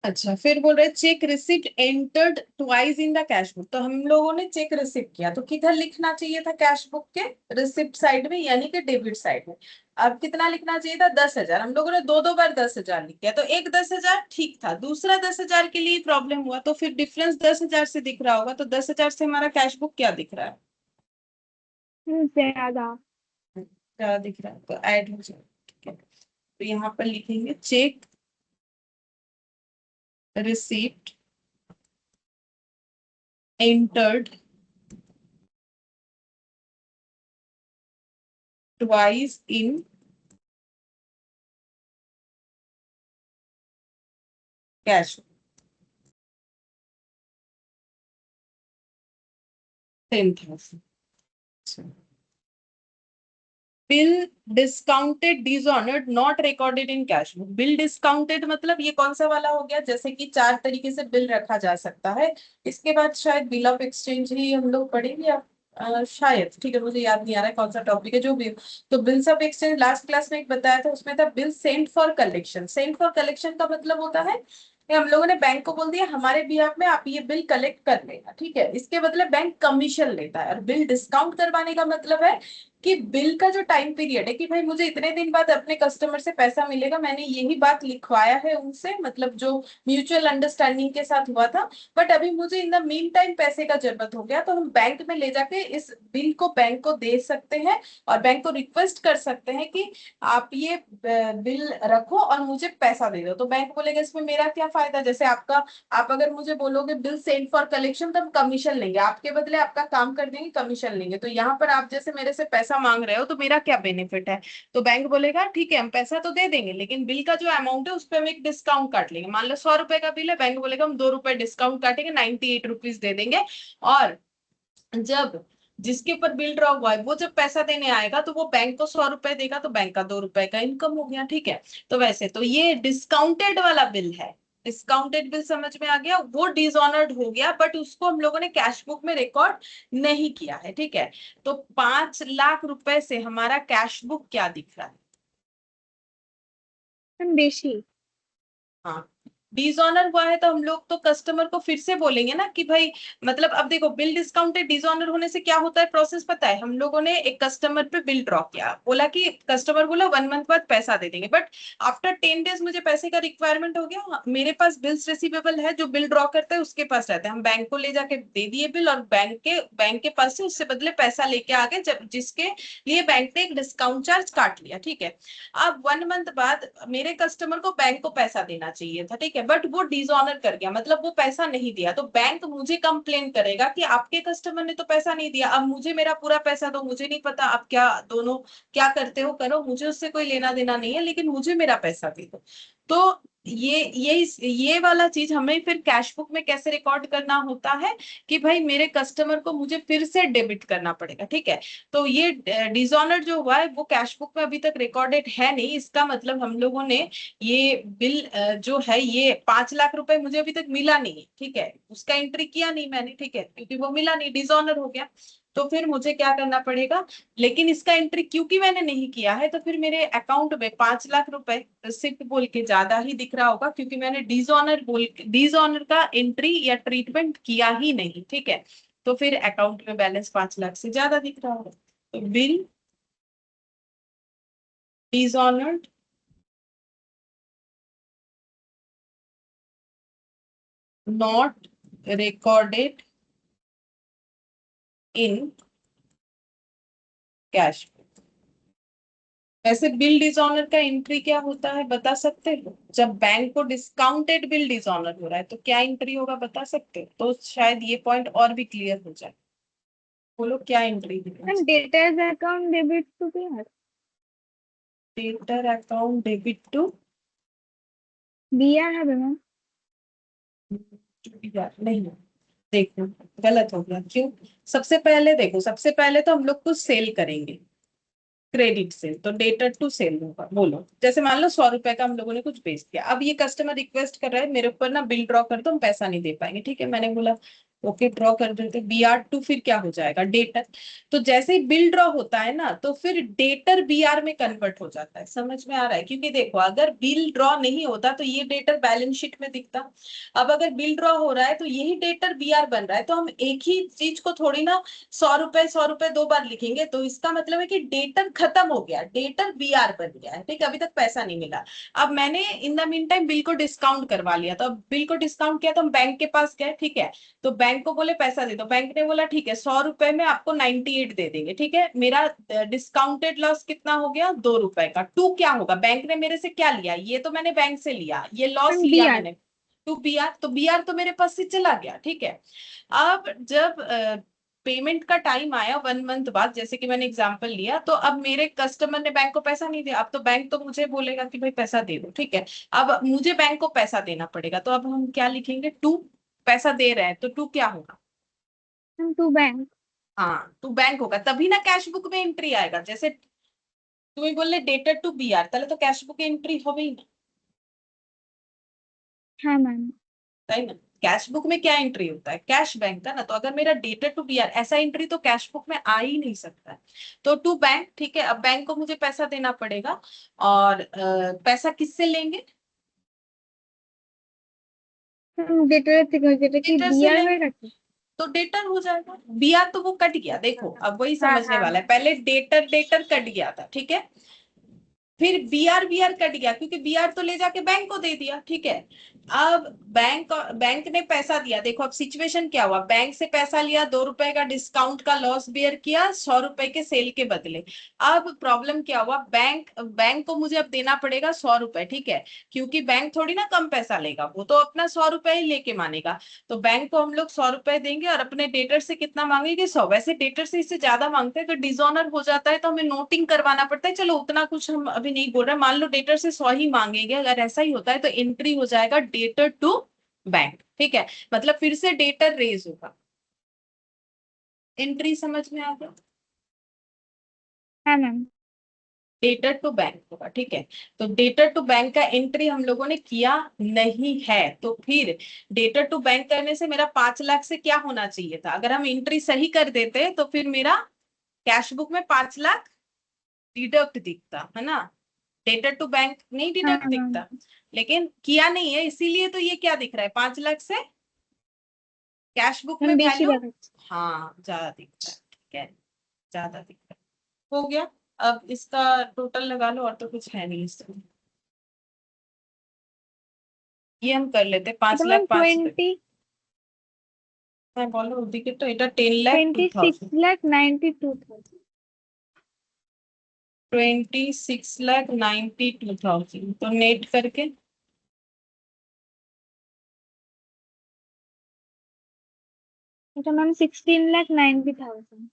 अच्छा, फिर बोल रहे cheque receipt entered twice in the cash book. तो हम लोगों ने चेक रिसिप्ट किया तो किधर लिखना चाहिए था कैश बुक के रिसिप्ट साइड में, यानी कि डेबिट साइड में। अब कितना लिखना चाहिए था? 10,000। हम लोगों ने दो दो बार 10,000 लिख दिया, तो एक 10,000 ठीक था, दूसरा 10,000 के लिए प्रॉब्लम हुआ, तो फिर डिफरेंस 10,000 से दिख रहा होगा। तो 10,000 से हमारा कैश बुक क्या दिख रहा है? ज्यादा। क्या दिख रहा है? तो ऐड हो जाएगा, ठीक है। तो यहाँ पर लिखेंगे cheque receipt entered twice in cash 10,000। Bill discounted dishonoured not recorded in cash book. Bill discounted मतलब ये कौन सा वाला हो गया? जैसे कि चार तरीके से बिल रखा जा सकता है। इसके बाद शायद बिल ऑफ एक्सचेंज ही हम लोग पढ़ेंगे, आप शायद, ठीक है, मुझे याद नहीं आ रहा है कौन सा टॉपिक है जो भी। तो bills of exchange last class में एक बताया था, उसमें था bill sent for collection. Sent for collection का मतलब होता है कि हम लोगों ने बैंक को बोल दिया हमारे बिहाफ में आप ये बिल कलेक्ट कर लेना, ठीक है, इसके बदले बैंक कमीशन लेता है। और बिल डिस्काउंट करवाने का मतलब है कि बिल का जो टाइम पीरियड है कि भाई मुझे इतने दिन बाद अपने कस्टमर से पैसा मिलेगा, मैंने यही बात लिखवाया है उनसे, मतलब जो म्यूचुअल अंडरस्टैंडिंग के साथ हुआ था, बट अभी मुझे इन द मीन टाइम पैसे का जरूरत हो गया, तो हम बैंक में ले जाके इस बिल को बैंक को दे सकते हैं और बैंक को रिक्वेस्ट कर सकते हैं कि आप ये बिल रखो और मुझे पैसा दे दो। तो बैंक बोलेगा इसमें मेरा क्या फायदा? जैसे आपका, आप अगर मुझे बोलोगे बिल सेंड फॉर कलेक्शन, तो हम कमीशन लेंगे आपके बदले, आपका काम कर देंगे, कमीशन लेंगे। तो यहाँ पर आप जैसे मेरे से पैसा मांग रहे हो तो मेरा क्या बेनिफिट है? तो बैंक बोलेगा ठीक है हम पैसा तो दे देंगे, लेकिन बिल का जो अमाउंट है उस पर हम एक डिस्काउंट काट लेंगे। मान लो 100 रुपए का बिल है, बैंक बोलेगा हम 2 रुपए डिस्काउंट काटेंगे, 98 रुपीज दे देंगे। और जब जिसके ऊपर बिल ड्रॉ हुआ है वो जब पैसा देने आएगा तो वो बैंक को 100 रुपए देगा, तो बैंक का 2 रुपए का इनकम हो गया, ठीक है। तो वैसे तो ये डिस्काउंटेड वाला बिल है। डिस्काउंटेड बिल समझ में आ गया, वो डिसऑनर्ड हो गया, बट उसको हम लोगों ने कैश बुक में रिकॉर्ड नहीं किया है, ठीक है। तो 5 लाख रुपए से हमारा कैश बुक क्या दिख रहा है? बेशी। हाँ, डिसऑनर हुआ है तो हम लोग तो कस्टमर को फिर से बोलेंगे ना कि भाई, मतलब अब देखो बिल डिस्काउंटेड डिसऑनर होने से क्या होता है प्रोसेस पता है? हम लोगों ने एक कस्टमर पे बिल ड्रॉ किया, बोला कि कस्टमर बोला 1 मंथ बाद पैसा दे देंगे, बट आफ्टर 10 डेज मुझे पैसे का रिक्वायरमेंट हो गया, मेरे पास बिल्स रिसीवेबल है, जो बिल ड्रॉ करता है उसके पास रहता है, हम बैंक को ले जाके दे दिए बिल, और बैंक के पास से उससे बदले पैसा लेके आ गए, जब जिसके लिए बैंक ने एक डिस्काउंट चार्ज काट लिया, ठीक है। अब 1 मंथ बाद मेरे कस्टमर को बैंक को पैसा देना चाहिए था, ठीक है, बट वो डिसऑनर कर गया, मतलब वो पैसा नहीं दिया, तो बैंक मुझे कंप्लेन करेगा कि आपके कस्टमर ने तो पैसा नहीं दिया, अब मुझे मेरा पूरा पैसा दो। मुझे नहीं पता आप क्या दोनों क्या करते हो करो, मुझे उससे कोई लेना देना नहीं है, लेकिन मुझे मेरा पैसा दे दो। तो ये वाला चीज हमें फिर कैश बुक में कैसे रिकॉर्ड करना होता है कि भाई मेरे कस्टमर को मुझे फिर से डेबिट करना पड़ेगा, ठीक है। तो ये डिसऑनर जो हुआ है वो कैश बुक में अभी तक रिकॉर्डेड है नहीं, इसका मतलब हम लोगों ने ये बिल जो है ये 5 लाख रुपए मुझे अभी तक मिला नहीं है, ठीक है, उसका एंट्री किया नहीं मैंने, ठीक है, क्योंकि वो मिला नहीं, डिसऑनर हो गया। तो फिर मुझे क्या करना पड़ेगा? लेकिन इसका एंट्री क्योंकि मैंने नहीं किया है, तो फिर मेरे अकाउंट में 5 लाख रुपए रिसिप्ट बोल के ज्यादा ही दिख रहा होगा, क्योंकि मैंने डिसऑनर का एंट्री या ट्रीटमेंट किया ही नहीं, ठीक है। तो फिर अकाउंट में बैलेंस 5 लाख से ज्यादा दिख रहा होगा। तो bill dishonored not recorded in cash. वैसे बिल डिसऑनर का एंट्री क्या होता है बता सकते हो? जब बैंक को डिस्काउंटेड बिल डिसऑनर हो रहा है तो क्या एंट्री होगा बता सकते हो? तो शायद ये पॉइंट और भी क्लियर हो जाए। बोलो क्या एंट्री होगा? Ma'am debtors account debit to बिहार। डेटर अकाउंट डेबिट टू दिया है मैम। नहीं, देखो गलत हो गया, क्यों? सबसे पहले देखो, सबसे पहले तो हम लोग कुछ सेल करेंगे, क्रेडिट सेल, तो डेटर टू सेल होगा। बोलो, जैसे मान लो 100 रुपए का हम लोगों ने कुछ बेच दिया, अब ये कस्टमर रिक्वेस्ट कर रहा है मेरे ऊपर ना बिल ड्रॉ कर दो, हम पैसा नहीं दे पाएंगे, ठीक है, मैंने बोला ओके, ड्रॉ कर देते BR2, फिर क्या हो जाएगा डेटर। तो जैसे ही बिल ड्रॉ होता है ना तो फिर डेटर BR में कन्वर्ट हो जाता है। समझ में आ रहा है? क्योंकि देखो अगर बिल ड्रॉ नहीं होता तो ये डेटर बैलेंस शीट में दिखता। अब अगर बिल ड्रॉ हो रहा है तो यही डेटर BR बन रहा है, तो हम एक ही चीज को थोड़ी ना 100 रुपए 2 बार लिखेंगे। तो इसका मतलब है कि डेटर खत्म हो गया, डेटर BR बन गया है। ठीक है, अभी तक पैसा नहीं मिला। अब मैंने in the mean time bill को डिस्काउंट करवा लिया, तो अब बिल को डिस्काउंट किया तो हम बैंक के पास गए। ठीक है, तो बैंक को बोले पैसा दे दो, बैंक ने बोला ठीक है 100 रुपए में आपको 98 दे देंगे। ठीक है, मेरा डिस्काउंटेड लॉस कितना हो गया, 2 रुपए का। टू क्या होगा, बैंक ने मेरे से क्या लिया, ये तो मैंने बैंक से लिया, ये लॉस लिया BR। मैंने। टू BR, तो BR तो मेरे पास से चला गया। ठीक है, अब जब पेमेंट का टाइम आया 1 मंथ बाद, जैसे कि मैंने एग्जांपल लिया, तो अब मेरे कस्टमर ने बैंक को पैसा नहीं दिया। अब तो बैंक तो मुझे बोलेगा कि भाई पैसा दे दो। ठीक है, अब मुझे बैंक को पैसा देना पड़ेगा, तो अब हम क्या लिखेंगे, टू। पैसा दे रहे हैं तो टू क्या होगा, टू बैंक। हाँ टू बैंक होगा, तभी ना कैश बुक में एंट्री आएगा। जैसे तुम्हें बोले डेटेड टू BR, ताहले तो कैश बुक एंट्री হবে না, हाँ मैम। सही ना। कैश बुक में क्या एंट्री होता है, कैश बैंक का ना। तो अगर मेरा डेटेड टू BR ऐसा एंट्री तो कैश बुक में आ ही नहीं सकता है। तो टू बैंक, ठीक है, अब बैंक को मुझे पैसा देना पड़ेगा। और पैसा किससे लेंगे, डेटर जेटा की डेटर से BR में लेंगे, रखे। तो डेटर हो जाएगा। BR तो वो कट गया, देखो अब वही हाँ समझने हाँ वाला है। पहले डेटर डेटर कट गया था, ठीक है, फिर BR कट गया क्योंकि BR तो ले जाके बैंक को दे दिया। ठीक है, अब बैंक ने पैसा दिया। देखो अब सिचुएशन क्या हुआ, बैंक से पैसा लिया, 2 रुपए का डिस्काउंट का लॉस बियर किया 100 रुपए के सेल के बदले। अब प्रॉब्लम क्या हुआ, बैंक बैंक को मुझे अब देना पड़ेगा 100 रुपए। ठीक है, क्योंकि बैंक थोड़ी ना कम पैसा लेगा, वो तो अपना 100 रुपए ही लेके मानेगा। तो बैंक को हम लोग 100 रुपए देंगे और अपने डेटर से कितना मांगेंगे, 100। वैसे डेटर से इससे ज्यादा मांगते हैं तो डिसऑनर हो जाता है, तो हमें नोटिंग करवाना पड़ता है। चलो उतना कुछ हम अभी नहीं बोल रहे, मान लो डेटर से 100 ही मांगेंगे, अगर ऐसा ही होता है तो एंट्री हो जाएगा डेटर टू बैंक। ठीक है, मतलब फिर से डेटर रेज होगा। एंट्री समझ में आ गया, हाँ मैम। डेटर टू बैंक होगा। ठीक है, तो डेटर टू बैंक का एंट्री हम लोगों ने किया नहीं है, तो फिर डेटर टू बैंक करने से मेरा 5 लाख से क्या होना चाहिए था, अगर हम एंट्री सही कर देते तो फिर मेरा कैश बुक में 5 लाख डिडक्ट दिखता है ना, डेटर टू बैंक नहीं हाँ डिडक्ट मैम। दिखता। लेकिन किया नहीं है, इसीलिए तो ये क्या दिख रहा है, 5 लाख से कैश बुक में हम बेची वैल्यू, लगा। हाँ ज्यादा दिखता है। ठीक है, ज्यादा दिखता है, हो गया। अब इसका टोटल लगा लो, और तो कुछ है नहीं इसमें। ये हम कर लेते, पांच तो लाख मैम पांच 20 मैं बोलो ওদিকে তো এটা 10,02,000, 26,92,000। 26,92,000 तो नेट करके तो मैम 16,90,000।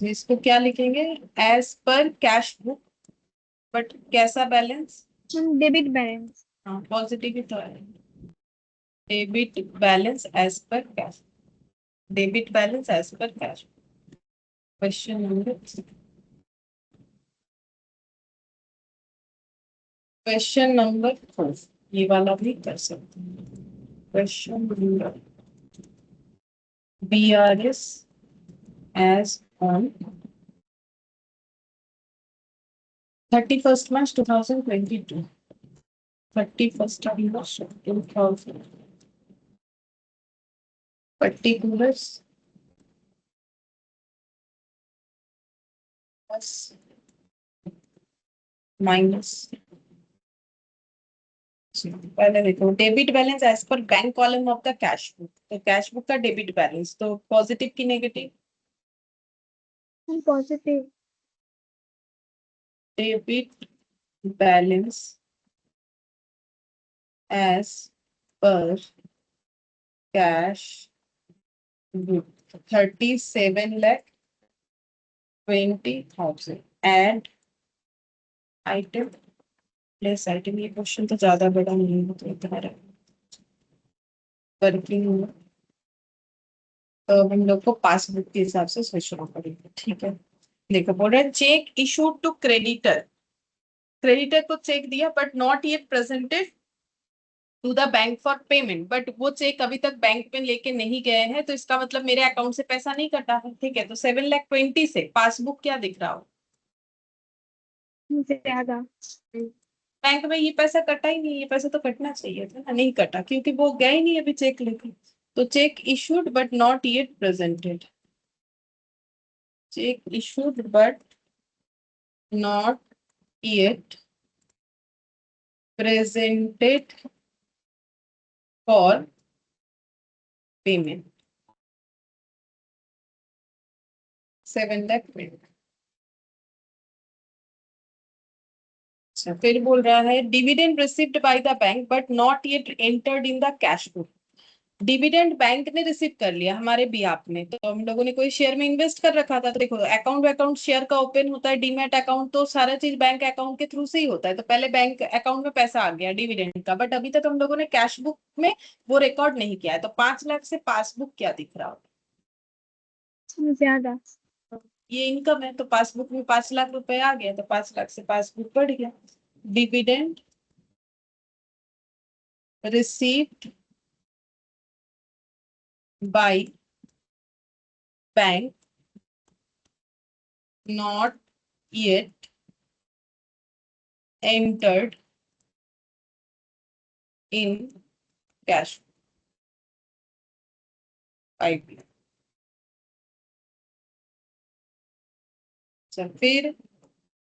इसको क्या लिखेंगे, एज पर कैश बुक, बट कैसा बैलेंस, मैम डेबिट बैलेंस। हाँ पॉजिटिव ही तो है, डेबिट बैलेंस एज पर कैश, डेबिट बैलेंस एज पर कैश। क्वेश्चन नंबर 4, ये वाला भी कर सकते हैं। Question number BRS as on 31st March 2022, 31st of March 2000, particulars plus minus, पहले देखो debit balance as per bank column of the cash book, तो कैश बुक का डेबिट बैलेंस तो पॉजिटिव की negative, ma'am positive. Debit balance as पर cash book 37,20,000 and item place item. ये क्वेश्चन तो ज्यादा बड़ा नहीं है, तो इतना वर्किंग, तो अब हम लोग को पासबुक के हिसाब से सोचना पड़ेगा। ठीक है, देखो बोल रहे cheque issued to creditor, creditor को चेक दिया but not yet presented to the bank for payment, but वो चेक अभी तक बैंक में लेके नहीं गए हैं, तो इसका मतलब मेरे अकाउंट से पैसा नहीं कटा है। ठीक है, तो 7,20,000 से पासबुक क्या दिख रहा हो? ज्यादा। बैंक में ये पैसा कटा ही नहीं, ये पैसा तो कटना चाहिए था ना, नहीं कटा क्योंकि वो गए ही नहीं अभी चेक लेके। तो check issued but not yet presented, cheque issued but not yet presented for payment 7,20,000। अच्छा, फिर बोल रहा है dividend received by the bank but not yet entered in the cash book. Dividend bank ने रिसीव कर लिया हमारे बिहाफ में, तो हम लोगों ने कोई शेयर में इन्वेस्ट कर रखा था, तो देखो अकाउंट अकाउंट शेयर का ओपन होता है, डीमैट अकाउंट तो सारा चीज बैंक अकाउंट के थ्रू से ही होता है, तो पहले बैंक अकाउंट में पैसा आ गया डिविडेंड का, बट अभी तक हम लोगों ने कैश बुक में वो रिकॉर्ड नहीं किया है, तो 5 लाख से पासबुक क्या दिख रहा होगा? ज्यादा। ये इनकम है, तो पासबुक में 5 लाख रुपए आ गया, तो 5 लाख से पासबुक बढ़ गया। Dividend received by bank not yet entered in cash pipeline। अच्छा, फिर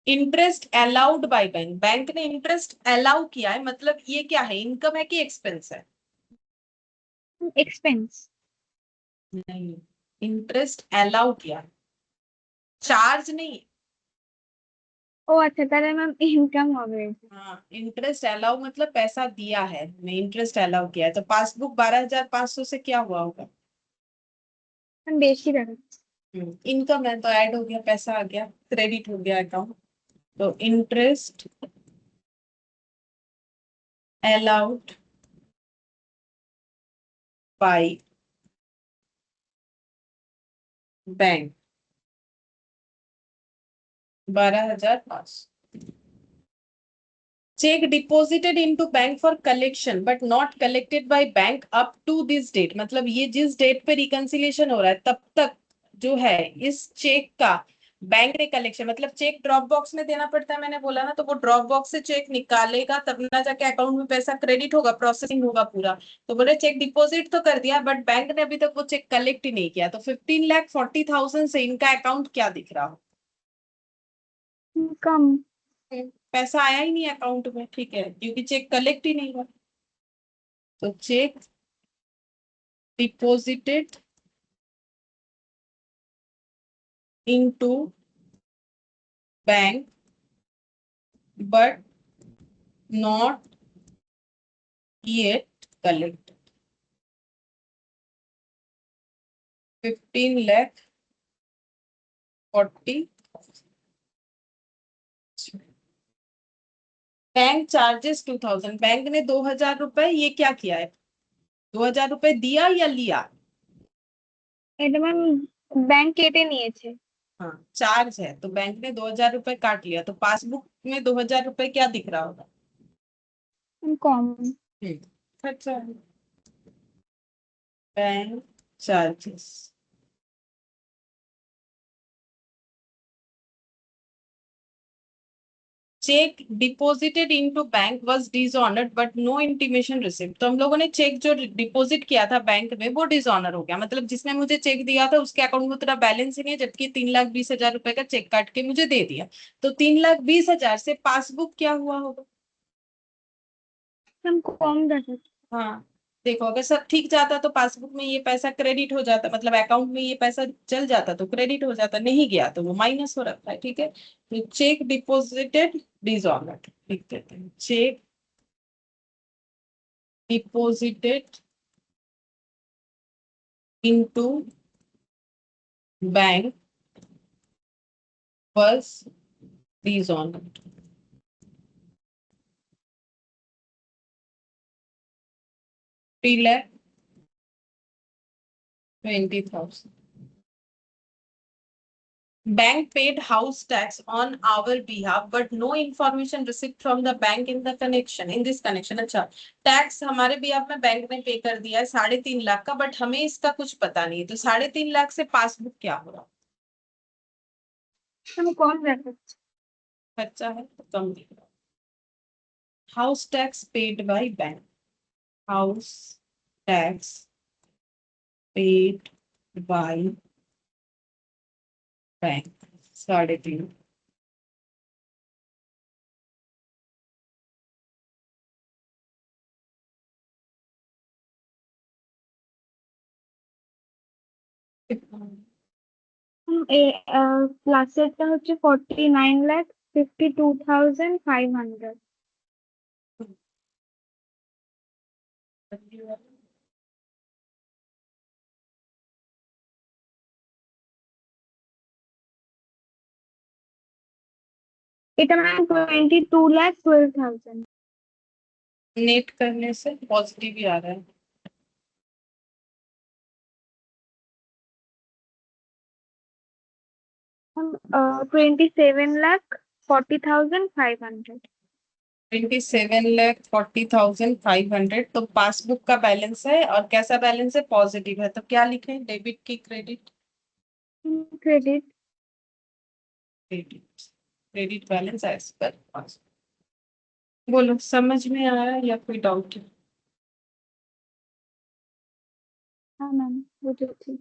interest allowed by bank, bank ने इंटरेस्ट अलाउ किया है, मतलब ये क्या है, इनकम है कि एक्सपेंस है? एक्सपेंस। नहीं, इंटरेस्ट अलाउ किया, चार्ज नहीं। ओ अच्छा, ताहले मैम इनकम हो गई। हाँ, इंटरेस्ट अलाउ मतलब पैसा दिया है, मैं इंटरेस्ट अलाउ किया है, तो पासबुक 12,500 से क्या हुआ होगा? हम बेची रहा। इनकम है तो ऐड हो गया, पैसा आ गया, क्रेडिट हो गया अकाउंट, तो interest allowed by bank 12,500। Cheque deposited into bank for collection but not collected by bank up to this date, मतलब ये जिस डेट पे रिकंसिलिएशन हो रहा है तब तक जो है इस चेक का बैंक ने कलेक्शन, मतलब चेक ड्रॉप बॉक्स में देना पड़ता है, मैंने बोला ना, तो वो ड्रॉप बॉक्स से चेक निकालेगा तब ना जाके अकाउंट में पैसा क्रेडिट होगा, प्रोसेसिंग होगा पूरा। तो बोले चेक डिपॉजिट तो कर दिया बट बैंक ने अभी तक वो चेक कलेक्ट ही नहीं किया, तो 15,40,000 से इनका अकाउंट क्या दिख रहा हो? कम। पैसा आया ही नहीं अकाउंट में, ठीक है, क्योंकि चेक कलेक्ट ही नहीं हुआ। तो check deposited into bank but not yet collect 15,40,000। Bank charges 2,000, bank ने 2,000 रुपए ये क्या किया है, 2,000 रुपए दिया या लिया? এটা ম্যাম ব্যাংক কেটে নিয়েছে। हाँ, चार्ज है, तो बैंक ने 2,000 रुपए काट लिया, तो पासबुक में 2,000 रुपए क्या दिख रहा होगा? কম। अच्छा, bank charges. Cheque deposited into bank was dishonoured but no intimation received, तो हम लोगों ने चेक जो डिपॉजिट किया था बैंक में वो डिसऑनर हो गया, मतलब जिसने मुझे चेक दिया था उसके अकाउंट में उतना बैलेंस ही नहीं है, जबकि 3,20,000 रुपए का चेक काट के मुझे दे दिया, तो 3,20,000 से पासबुक क्या हुआ होगा? ম্যাম কম দেখাচ্ছে। हाँ, देखो अगर सब ठीक जाता तो पासबुक में ये पैसा क्रेडिट हो जाता, मतलब अकाउंट में ये पैसा चल जाता तो क्रेडिट हो जाता, नहीं गया तो वो माइनस हो रखा है, ठीक है, तो चेक डिपॉजिटेड डिसऑनर्ड लिख देते हैं, check deposited into bank was dishonored। 3,20,000 Bank paid house tax on our behalf, but no information received from the bank in the connection. In this connection, अच्छा, टैक्स हमारे behalf में बैंक ने पे कर दिया है 3.5 लाख का, बट हमें इसका कुछ पता नहीं है, तो 3.5 लाख से पासबुक क्या हो रहा? हम कौन रहता? खर्चा है तो कम दिख रहा। House tax paid by bank, house tax paid by bank 3.5। Last সেটটা হচ্ছে 49,52,500। এটা মানে 22,12,000। नेट करने से पॉजिटिव ही आ रहा है। हम 27,40,500। 27,40,500, तो पासबुक का बैलेंस है और कैसा बैलेंस है? पॉजिटिव है, तो क्या लिखें? डेबिट की credit? Credit. Credit, credit balance as per passbook. बोलो, समझ में आया या कोई डाउट है? हाँ मैम, वो तो ठीक।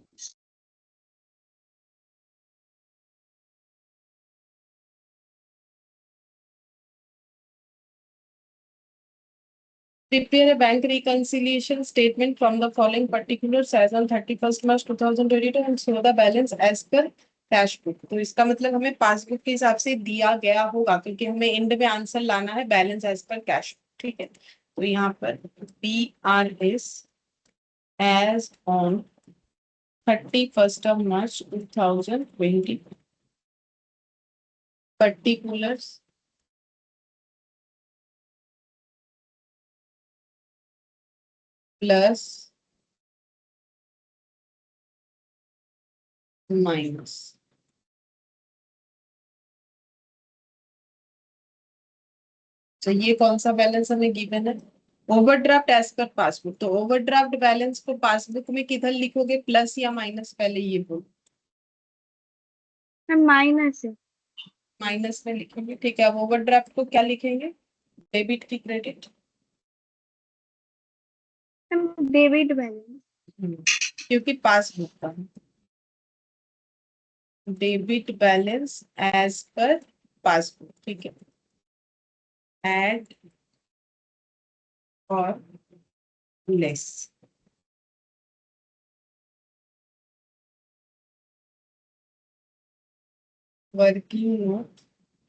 Prepare a bank reconciliation statement from the following particulars as on 31st March 2022 and show the balance as per cash book. तो इसका मतलब हमें पासबुक के हिसाब से दिया गया होगा, क्योंकि हमें एंड में आंसर लाना है बैलेंस एज पर कैश। ठीक है, तो यहाँ पर BRS as on 31st of March 2020, particulars plus minus। तो ये कौन सा बैलेंस हमें गिवन है? Overdraft as per passbook. तो ओवरड्राफ्ट बैलेंस को पासबुक में किधर लिखोगे, प्लस या माइनस? पहले ये बोलो। मैम माइनस है। माइनस में लिखेंगे, ठीक है। अब ओवरड्राफ्ट को क्या लिखेंगे? डेबिट की क्रेडिट? Ma'am debit balance. क्योंकि पासबुक का debit balance as per passbook. ठीक है, एड और less working note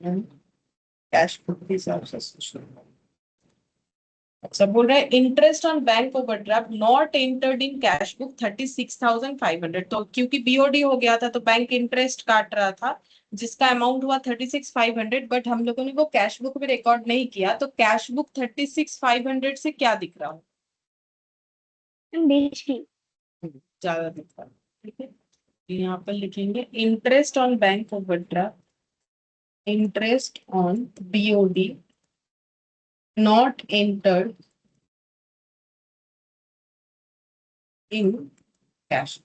and cash book के हिसाब से शुरू। अच्छा, बोल रहा है interest on bank overdraft not entered in cash book 36,500। तो क्योंकि बीओडी हो गया था तो बैंक इंटरेस्ट काट रहा था, जिसका अमाउंट हुआ 36,500, बट हम लोगों ने वो कैश बुक में रिकॉर्ड नहीं किया। तो कैश बुक 36,500 से क्या दिख रहा हो? मैम बेशी। ज्यादा दिख रहा है। ठीक है, यहाँ पर लिखेंगे interest on bank overdraft, interest on BOD not entered in cash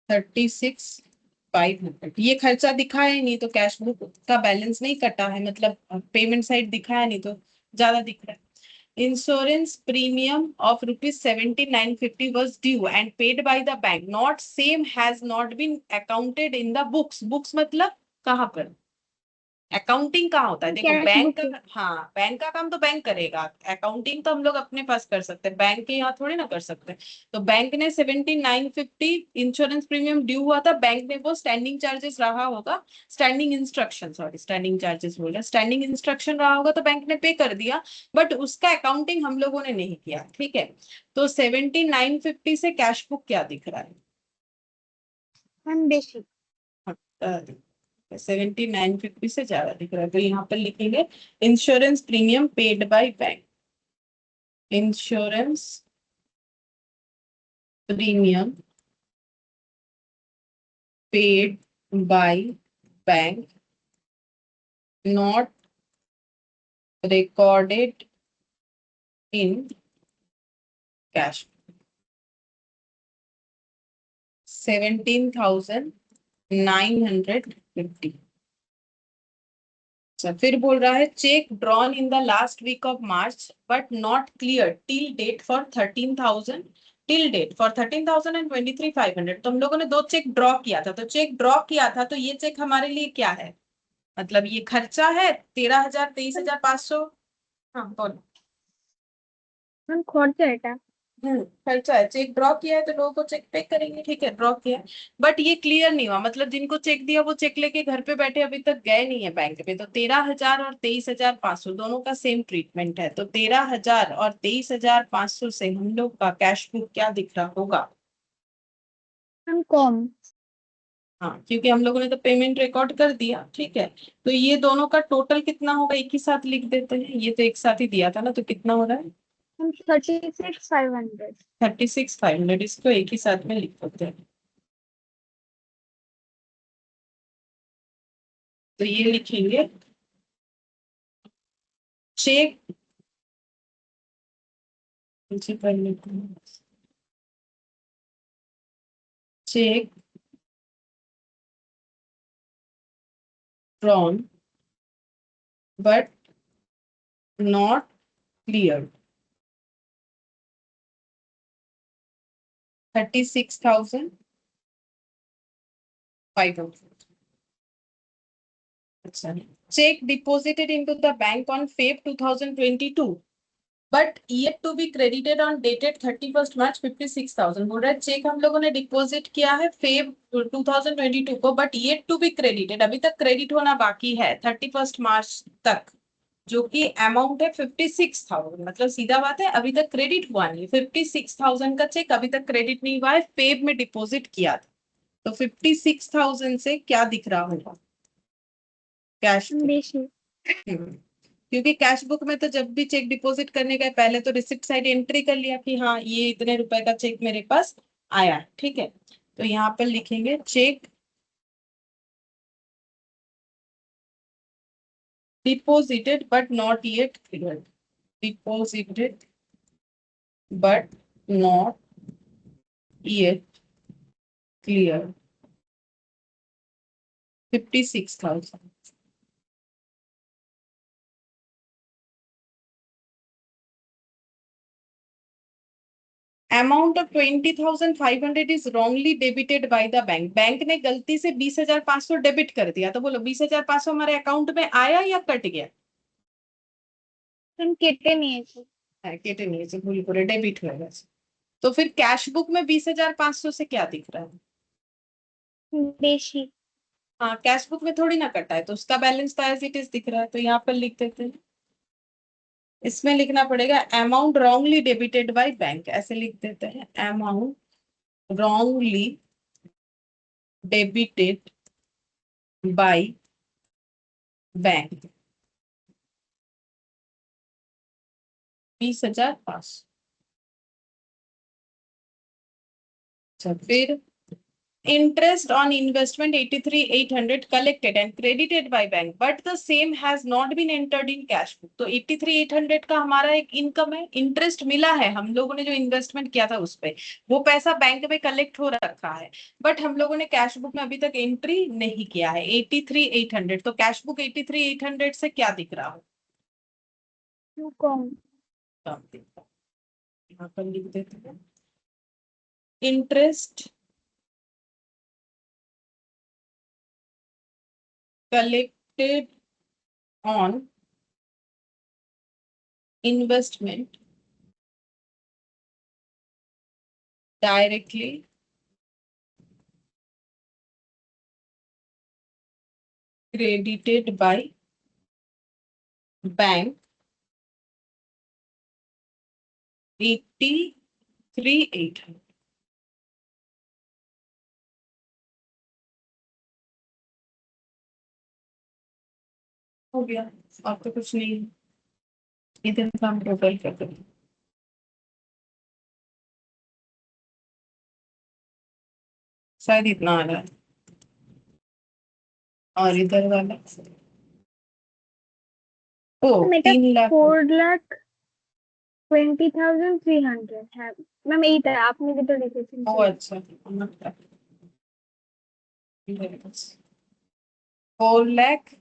36,500। ये खर्चा दिखाया ही नहीं तो कैश बुक का बैलेंस नहीं कटा है, मतलब पेमेंट साइड दिखाया नहीं तो ज्यादा दिख रहा है। Insurance premium of ₹79.50 was due and paid by the bank, not same has not been accounted in the books। Books मतलब कहाँ पर? अकाउंटिंग कहाँ होता है? देखो, कैश बैंक बुक। का, हाँ, बैंक का काम तो बैंक करेगा, अकाउंटिंग तो हम लोग अपने पास कर सकते हैं, बैंक के यहाँ थोड़ी ना कर सकते हैं। तो बैंक ने 79.50 इंश्योरेंस प्रीमियम ड्यू हुआ था, बैंक ने वो स्टैंडिंग चार्जेस रहा होगा, standing instruction, sorry standing charges बोल रहे, स्टैंडिंग इंस्ट्रक्शन रहा होगा तो बैंक ने पे कर दिया, बट उसका अकाउंटिंग हम लोगों ने नहीं किया। ठीक है, तो 79.50 से कैश बुक क्या दिख रहा है? मैम बेशी। 79.50 से ज्यादा दिख रहा है, तो यहाँ पर लिखेंगे insurance premium paid by bank, insurance premium paid by bank not recorded in cash. 17,950. अच्छा, फिर बोल रहा है cheque drawn in the last week of March but not clear till date for 13,000 till date for 13,000 and 23,500. तो हम लोगों ने दो चेक ड्रॉ किया था, तो चेक ड्रॉ किया था तो ये चेक हमारे लिए क्या है? मतलब ये खर्चा है 13,000 23,500. हाँ बोलो. मैम खर्चा এটা खर्चा है. चेक ड्रॉ किया है तो लोगों को चेक पे करेंगे. ठीक है, ड्रॉ किया है बट ये क्लियर नहीं हुआ. मतलब जिनको चेक दिया वो चेक लेके घर पे बैठे, अभी तक गए नहीं है बैंक पे. तो 13,000 और 23,500 दोनों का सेम ट्रीटमेंट है. तो 13,000 और 23,500 से हम लोग का कैश बुक क्या दिख रहा होगा? मैम कम हाँ, क्योंकि हम लोगों ने तो पेमेंट रिकॉर्ड कर दिया. ठीक है, तो ये दोनों का टोटल कितना होगा एक ही साथ लिख देते हैं. ये तो एक साथ ही दिया था ना, तो कितना हो रहा है? मैम 36,500 36,500. इसको एक ही साथ में लिख देते हैं. तो ये लिखेंगे चेक. नीचे कर लेते हैं. Check drawn but not clear 36,500. अच्छा, check deposited into the bank on Feb 2022 but yet to be credited on dated 31st March 56,000. बोल रहा है चेक हम लोगों ने डिपॉजिट किया है फेब 2022 को but yet to be credited, अभी तक क्रेडिट होना बाकी है 31st मार्च तक, जो कि अमाउंट है 56,000. मतलब सीधा बात है, अभी तक क्रेडिट हुआ नहीं. 56,000 का चेक अभी तक क्रेडिट नहीं हुआ है, फेब में डिपॉजिट किया था. तो 56,000 से क्या दिख रहा होगा कैश? বেশি क्योंकि कैश बुक में तो जब भी चेक डिपॉजिट करने गए पहले तो रिसिप्ट साइड एंट्री कर लिया कि हाँ ये इतने रुपए का चेक मेरे पास आया है. ठीक है, तो यहाँ पर लिखेंगे check deposited but not yet clear. Deposited but not yet clear 56,000. Amount of 20,500 is wrongly debited bye the bank. Bank ने गलती से 20,500 डेबिट कर दिया. तो बोलो 20,500 हमारे अकाउंट में आया या कट गया? मैम কেটে নিয়েছি केटे नहीं से भूल पूरे डेबिट हो गया. तो फिर कैश बुक में 20,500 से क्या दिख रहा है? বেশি हाँ, कैश बुक में थोड़ी ना कटा है, तो उसका बैलेंस तो एज इट इज दिख रहा है. तो यहाँ पर लिख देते हैं. इसमें लिखना पड़ेगा amount wrongly debited by bank. ऐसे लिख देते हैं amount wrongly debited by bank 20,500. अच्छा, फिर interest on investment 83,800 collected and credited by bank but the same has not been entered in cash book. तो 83,800 का हमारा एक इनकम है, इंटरेस्ट मिला है हम लोगों ने जो इन्वेस्टमेंट किया था उस पे, वो पैसा बैंक में कलेक्ट हो रखा है बट हम लोगों ने कैश बुक में अभी तक एंट्री नहीं किया है. 83,800. तो कैश बुक 83,800 से क्या दिख रहा हो? কম यहाँ पर लिख देते हैं interest collected on investment directly credited by bank 83,800. हो गया, और तो कुछ नहीं है. इधर का हम टोटल कर देंगे. शायद इतना आ रहा है. और इधर वाला ओ मेरा 3 लाख। 4,20,300 है मैम, यही था आपने भी तो लिखे ओ थे। अच्छा, 4,20,000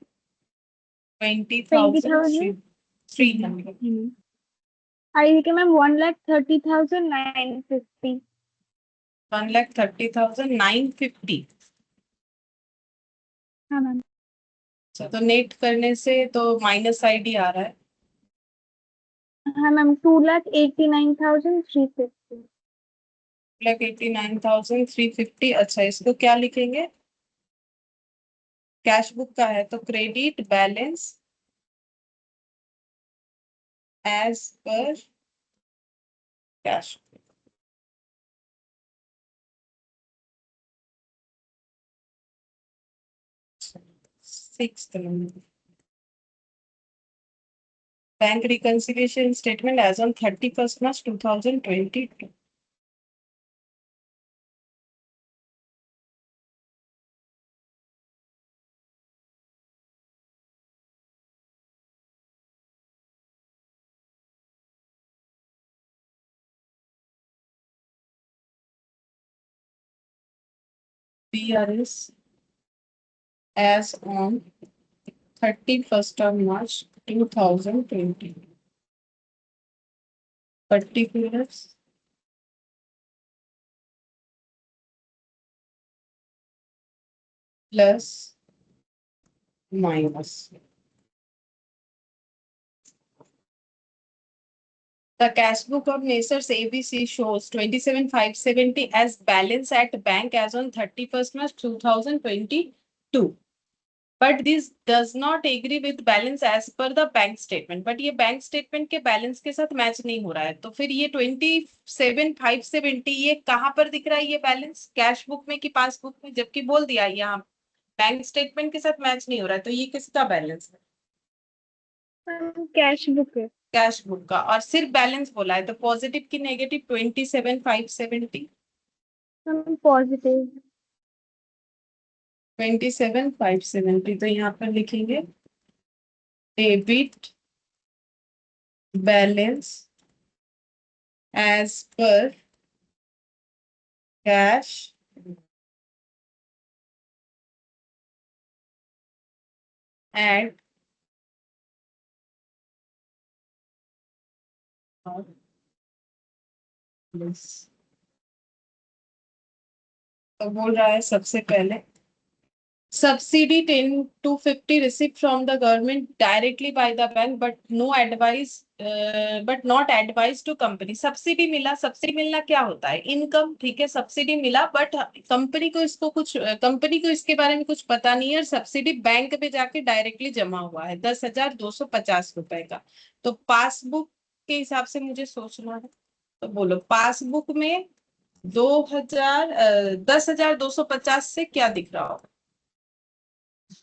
20,000। 300। आई के मैम 1,30,950। 1,30,950। हाँ मैम। अच्छा, तो नेट करने से तो माइनस साइड ही आ रहा है। हाँ मैम 2,89,350। 2,89,350। अच्छा, इसको क्या लिखेंगे? कैश बुक का है तो क्रेडिट बैलेंस एज पर cash. 6th bank reconciliation statement as on 31st March 2022। PRS as on 31st of March 2020। Particulars plus minus. The cash book of Messrs ABC shows 27,570 as balance at bank as on 31st March 2022. But this does not agree with balance as per the bank statement. But ये बैंक स्टेटमेंट के बैलेंस के साथ मैच नहीं हो रहा है, तो फिर ये 27,570 ये कहाँ पर दिख रहा है ये बैलेंस? कैश बुक में कि पासबुक में? जबकि बोल दिया यहाँ बैंक स्टेटमेंट के साथ मैच नहीं हो रहा है, तो ये किसका बैलेंस है? मैम कैश बुक है। कैश बुक का। और सिर्फ बैलेंस बोला है, तो पॉजिटिव की नेगेटिव? 27,570। Ma'am positive. 27,570 तो यहाँ पर लिखेंगे डेबिट बैलेंस एज पर कैश एट तो बोल रहा है सबसे पहले subsidy 10 to 50 received from the government directly by the bank but no advice but not advised to company। Subsidy मिला, सब्सिडी मिलना क्या होता है? इनकम, ठीक है, सब्सिडी मिला बट कंपनी को इसको कुछ कंपनी को इसके बारे में कुछ पता नहीं है, और सब्सिडी बैंक में जाके डायरेक्टली जमा हुआ है 10,250 रुपए का। तो पासबुक के हिसाब से मुझे सोचना है, तो बोलो पासबुक में 10,250 से क्या दिख रहा हो?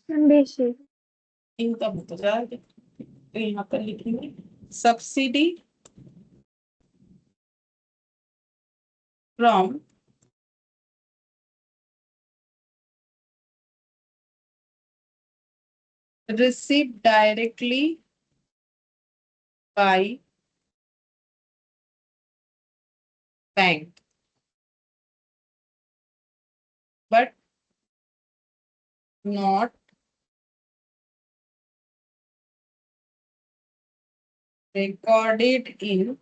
Ma'am basic. इनकम तो जाएगा, तो यहाँ पर लिखेंगे subsidy from receive directly by bank but not recorded in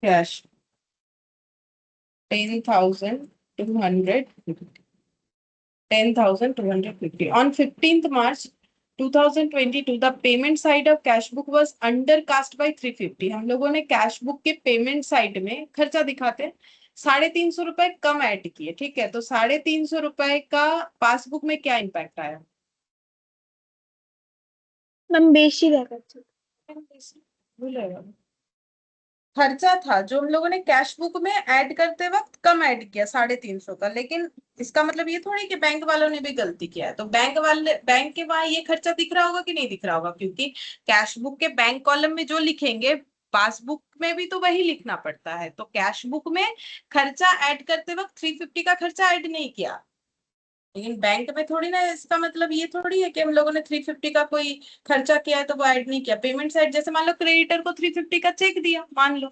cash। 10,250। 10,250 on 15th March 2022 the payment side of cash book was undercast by 350। हम लोगों ने कैश बुक के पेमेंट साइड में खर्चा दिखाते हैं 350 रुपए कम ऐड किए, ठीक है, तो 350 रुपए का पासबुक में क्या इम्पैक्ट आया? मैम बेसिक है अच्छा। भूलेगा, खर्चा था जो हम लोगों ने कैश बुक में ऐड करते वक्त कम ऐड किया 350 का, लेकिन इसका मतलब ये थोड़ी कि बैंक वालों ने भी गलती किया है। तो बैंक के वहां ये खर्चा दिख रहा होगा कि नहीं दिख रहा होगा? क्योंकि कैश बुक के बैंक कॉलम में जो लिखेंगे पासबुक में भी तो वही लिखना पड़ता है। तो कैश बुक में खर्चा ऐड करते वक्त 350 का खर्चा ऐड नहीं किया, लेकिन बैंक में थोड़ी ना, इसका मतलब ये थोड़ी है कि हम लोगों ने 350 का कोई खर्चा किया है तो वो ऐड नहीं किया। पेमेंट साइड जैसे मान लो क्रेडिटर को 350 का चेक दिया मान लो,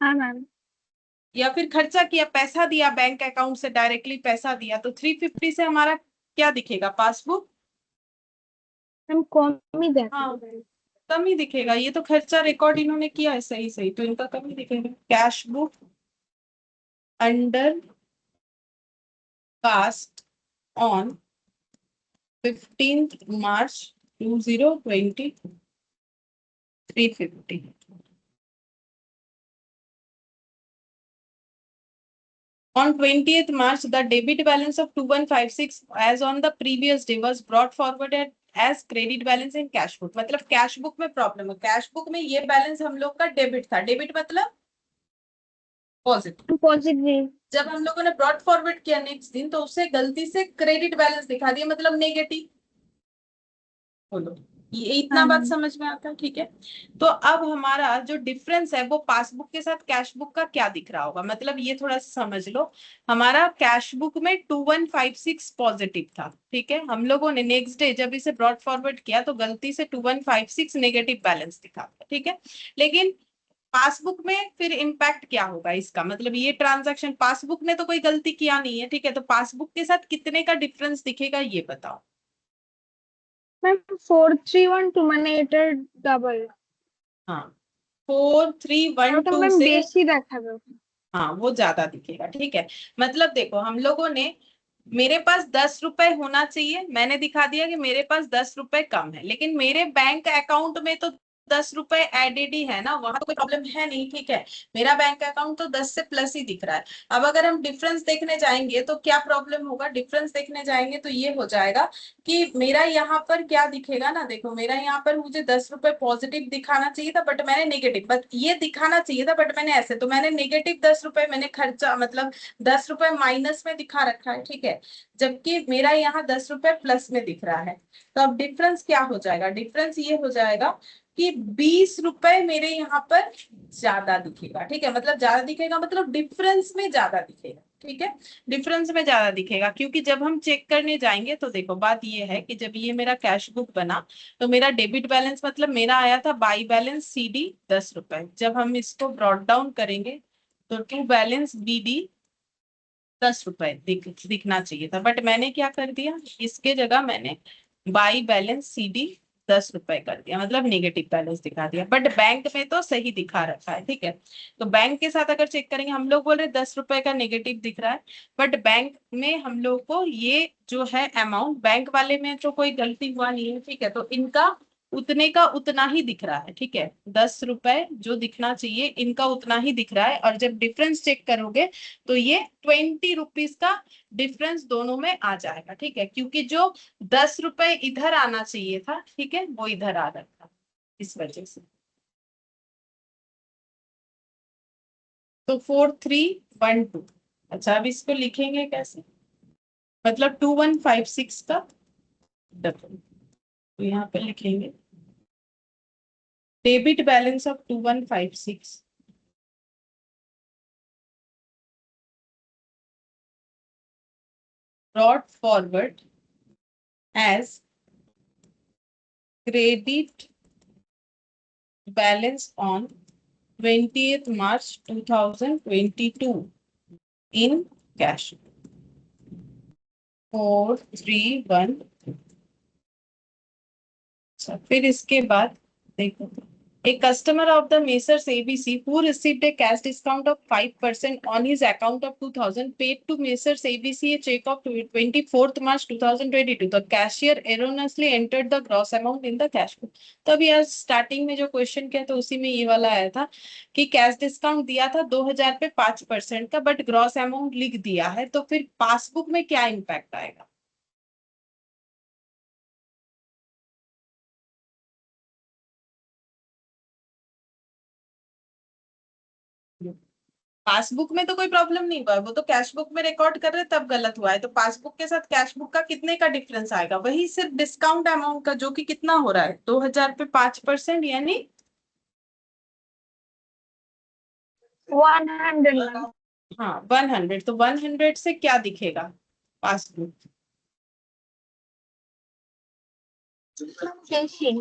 हाँ मैम। या फिर खर्चा किया, पैसा दिया बैंक अकाउंट से डायरेक्टली पैसा दिया, तो 350 से हमारा क्या दिखेगा पासबुक? मैम कम ही हाँ देखा। कम ही दिखेगा। ये तो खर्चा रिकॉर्ड इन्होंने किया है सही सही, तो इनका कम ही दिखेगा। Cash book under cast on 15th March 2020 350। On 20th March, the debit balance of 2156 as on the previous day was brought forward as credit balance in cash book। मतलब कैश बुक में प्रॉब्लम है, कैश बुक में ये बैलेंस हम लोग का डेबिट था, डेबिट मतलब पॉजिटिव। पॉजिटिव। जब हम लोगों ने ब्रॉट फॉरवर्ड किया नेक्स्ट दिन, तो उसे गलती से क्रेडिट बैलेंस दिखा दिया, मतलब नेगेटिव। बोलो ये इतना हाँ बात मैम। समझ में आता है? ठीक है। तो अब हमारा जो डिफरेंस है वो पासबुक के साथ कैश बुक का क्या दिख रहा होगा, मतलब ये थोड़ा सा समझ लो। हमारा कैश बुक में 2156 पॉजिटिव था, ठीक है। हम लोगों ने नेक्स्ट डे जब इसे ब्रॉट फॉरवर्ड किया तो गलती से 2156 नेगेटिव बैलेंस दिखा, ठीक है। लेकिन पासबुक में फिर इम्पैक्ट क्या होगा इसका, मतलब ये ट्रांजैक्शन पासबुक ने तो कोई गलती किया नहीं है, ठीक है, तो पासबुक के साथ कितने का डिफरेंस दिखेगा ये बताओ। Ma'am 4312 double. हाँ 4312 मैम से, बेसी देखाবে। हाँ वो ज्यादा दिखेगा, ठीक है। मतलब देखो हम लोगों ने, मेरे पास 10 रुपए होना चाहिए, मैंने दिखा दिया कि मेरे पास 10 रुपए कम है, लेकिन मेरे बैंक अकाउंट में तो 10 रुपए एडेड ही है ना, वहां तो कोई प्रॉब्लम है नहीं, ठीक है। मेरा बैंक अकाउंट तो 10 से प्लस ही दिख रहा है। अब अगर हम डिफरेंस देखने जाएंगे तो क्या प्रॉब्लम होगा, डिफरेंस देखने जाएंगे तो ये हो जाएगा कि मेरा यहाँ पर क्या दिखेगा ना, देखो मेरा यहाँ पर मुझे 10 रुपए पॉजिटिव दिखाना चाहिए था, बट मैंने नेगेटिव, बट ये दिखाना चाहिए था बट मैंने ऐसे, तो मैंने नेगेटिव 10 रुपए मैंने खर्चा, मतलब 10 रुपए माइनस में दिखा रखा है, ठीक है। जबकि मेरा यहाँ 10 रुपए प्लस में दिख रहा है। तो अब डिफरेंस क्या हो जाएगा, डिफरेंस ये हो जाएगा कि 20 रुपए मेरे यहाँ पर ज्यादा दिखेगा, ठीक है। मतलब ज्यादा दिखेगा मतलब डिफरेंस में ज्यादा दिखेगा, ठीक है। डिफरेंस में ज्यादा दिखेगा क्योंकि जब हम चेक करने जाएंगे तो देखो बात ये है कि जब ये मेरा कैश बुक बना तो मेरा डेबिट बैलेंस मतलब मेरा आया था बाई बैलेंस CD 10 रुपए। जब हम इसको ब्रॉट डाउन करेंगे तो टू बैलेंस BD 10 रुपए दिखना चाहिए था, बट मैंने क्या कर दिया, इसके जगह मैंने बाई बैलेंस CD 10 रुपए कर दिया, मतलब नेगेटिव बैलेंस दिखा दिया, बट बैंक में तो सही दिखा रखा है, ठीक है। तो बैंक के साथ अगर चेक करेंगे, हम लोग बोल रहे 10 रुपए का नेगेटिव दिख रहा है, बट बैंक में हम लोग को ये जो है अमाउंट, बैंक वाले में तो कोई गलती हुआ नहीं है, ठीक है। तो इनका उतने का उतना ही दिख रहा है, ठीक है। 10 रुपए जो दिखना चाहिए इनका उतना ही दिख रहा है, और जब डिफरेंस चेक करोगे तो ये 20 रुपीज का डिफरेंस दोनों में आ जाएगा, ठीक है, क्योंकि जो 10 रुपए इधर आना चाहिए था, ठीक है, वो इधर आ रहा था, इस वजह से। तो 4312। अच्छा अब इसको लिखेंगे कैसे, मतलब 2156 का डबल, तो यहाँ पे लिखेंगे debit balance of 2156 brought forward as credit balance on 20th March 2022 in cash 431। अच्छा फिर इसके बाद देखो, a customer of the Messrs ABC who received a cash discount of 5% on his account of 2000 paid to Messrs ABC a check of 24th March 2022। The cashier erroneously entered the gross amount in the cash book। तो अभी यार स्टार्टिंग में जो क्वेश्चन किया तो उसी में ये वाला आया था कि कैश डिस्काउंट दिया था 2000 पे 5% का, बट ग्रॉस अमाउंट लिख दिया है, तो फिर पासबुक में क्या इम्पैक्ट आएगा। पासबुक में तो कोई प्रॉब्लम नहीं हुआ है, वो तो कैश बुक में रिकॉर्ड कर रहे तब गलत हुआ है, तो पासबुक के साथ कैश बुक का कितने का डिफरेंस आएगा, वही सिर्फ डिस्काउंट अमाउंट का, जो कि कितना हो रहा है 2000 पे 5%, यानी 100 मैम। हाँ 100, तो 100 से क्या दिखेगा पासबुक? कैसे?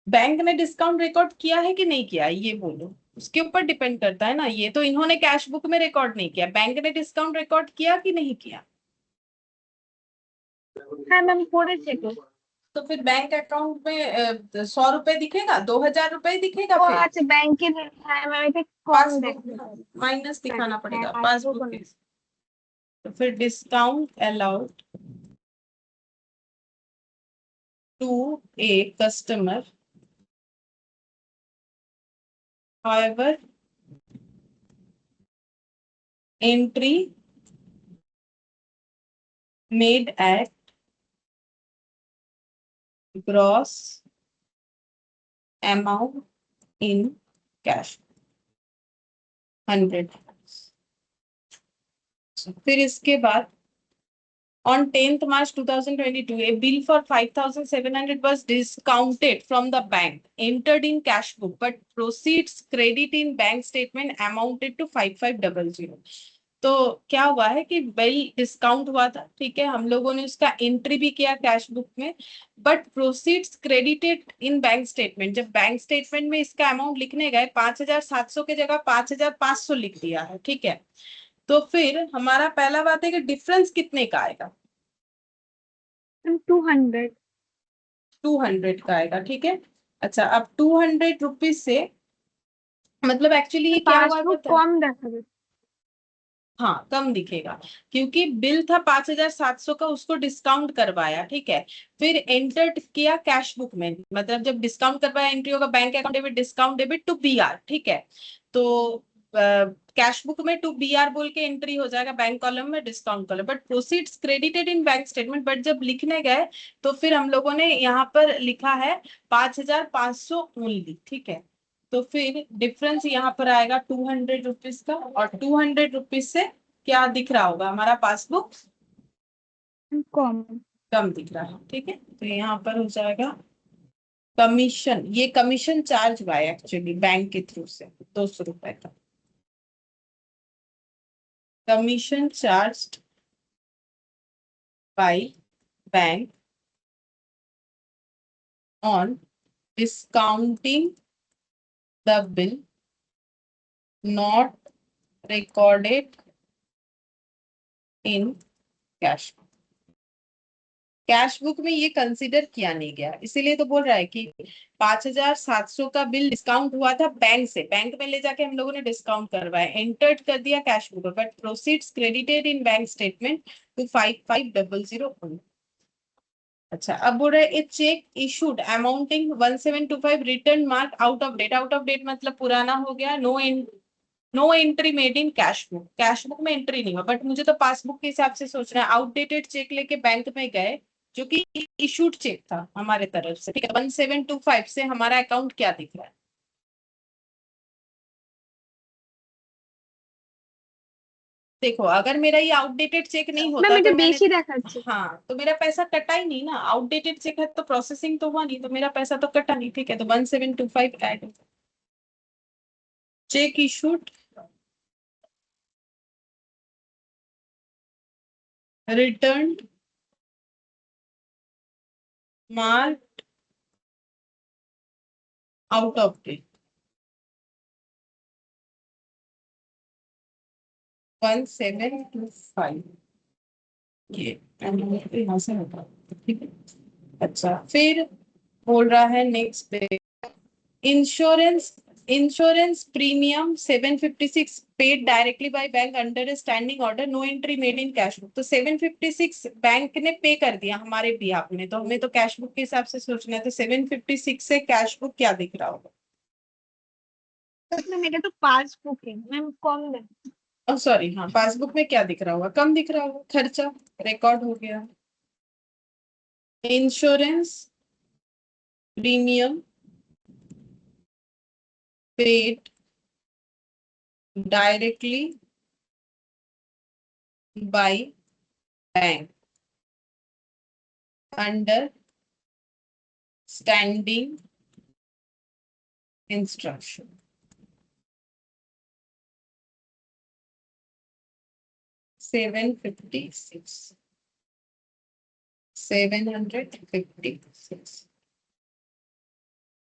बैंक ने डिस्काउंट रिकॉर्ड किया है कि नहीं किया है, ये बोलो, उसके ऊपर डिपेंड करता है ना। ये तो इन्होंने कैश बुक में रिकॉर्ड नहीं किया, बैंक ने डिस्काउंट रिकॉर्ड किया कि नहीं किया? हाँ मैम করেছে তো। तो फिर बैंक अकाउंट में 100 रुपए दिखेगा, 2000 रुपए दिखेगा ও फिर? আচ্ছা ব্যাংকের, হ্যাঁ ম্যাম এটা কম पासबुक দেখাবে। माइनस दिखाना হ্যাঁ पड़ेगा পাসবুক पासबुक के। तो फिर discount allowed to a customer however entry made at gross amount in cash 100। फिर इसके बाद on 10th March 2022 a bill for 5700 was discounted from the bank entered in cash book but proceeds credit in bank statement amounted to 5500। तो क्या हुआ है कि बिल डिस्काउंट हुआ था, ठीक है, हम लोगों ने उसका एंट्री भी किया कैश बुक में, but proceeds credited in bank statement. जब बैंक स्टेटमेंट में इसका अमाउंट लिखने गए 5700 की जगह 5500 लिख दिया है, ठीक है। तो फिर हमारा पहला बात है कि डिफरेंस कितने का आएगा? 200। 200 का आएगा, ठीक है। अच्छा, अब 200 रुपीज से मतलब एक्चुअली ये क्या हुआ है পাসবুক पता है? কম দেখাবে। हाँ कम दिखेगा, क्योंकि बिल था 5700 का, उसको डिस्काउंट करवाया, ठीक है। फिर एंटर किया कैश बुक में, मतलब जब डिस्काउंट करवाया एंट्री होगा bank account debit discount debit to B R, ठीक है। तो कैश बुक में टू बी आर बोल के एंट्री हो जाएगा बैंक कॉलम में, discount column, but proceeds credited in bank statement. But जब लिखने गए तो फिर हम लोगों ने यहाँ पर लिखा है 5500 ओनली, ठीक है। तो फिर डिफरेंस यहाँ पर आएगा 200 रुपीज का, और 200 रुपीज से क्या दिख रहा होगा हमारा पासबुक? কম। कम दिख रहा है, ठीक है। तो यहाँ पर हो जाएगा कमीशन, ये कमीशन चार्ज हुआ है एक्चुअली बैंक के थ्रू से 200 रुपए का commission charge by bank on discounting the bill not recorded in cash. Cash book में ये कंसिडर किया नहीं गया, इसीलिए तो बोल रहा है कि 5700 का बिल डिस्काउंट हुआ था बैंक से, बैंक में ले जाके हम लोगों ने डिस्काउंट करवाया, एंटर्ड कर दिया cash book, but proceeds credited in bank statement to 5500। अच्छा, अब बोल रहे a cheque issued amounting 1725 return mark out of date. Out of date मतलब पुराना हो गया। No entry made in cash book, cash book में एंट्री नहीं हुआ, बट मुझे तो पासबुक के हिसाब से सोचना है। आउटडेटेड चेक लेके बैंक में गए, जो कि इशूड चेक था हमारे तरफ से, ठीक है। 1725 से हमारा अकाउंट क्या दिख रहा है? देखो, अगर मेरा ये आउटडेटेड चेक नहीं ম্যাম होता এটা तो मैंने, বেশি देखाচ্ছে। हाँ, तो मेरा पैसा कटा ही नहीं ना। आउटडेटेड चेक है तो प्रोसेसिंग तो हुआ नहीं, तो मेरा पैसा तो कटा नहीं, ठीक है। तो 1725 add cheque issued return mark out of date 1725, ये यहाँ से होगा, ठीक है। अच्छा, फिर बोल रहा है नेक्स्ट पे insurance insurance premium 756 paid directly by bank under standing order, no entry made in cash book. तो 756 बैंक ने पे कर दिया हमारे बिहाफ में, तो हमें तो कैश बुक के हिसाब से सोचना है। तो 756 से कैश बुक क्या दिख रहा होगा? ম্যাম এটা তো পাসবুক ম্যাম কম দেখ। सॉरी, हाँ, पासबुक में क्या दिख रहा होगा? कम दिख रहा होगा, खर्चा रिकॉर्ड हो गया। Insurance premium paid directly by bank under standing instruction. 756 756।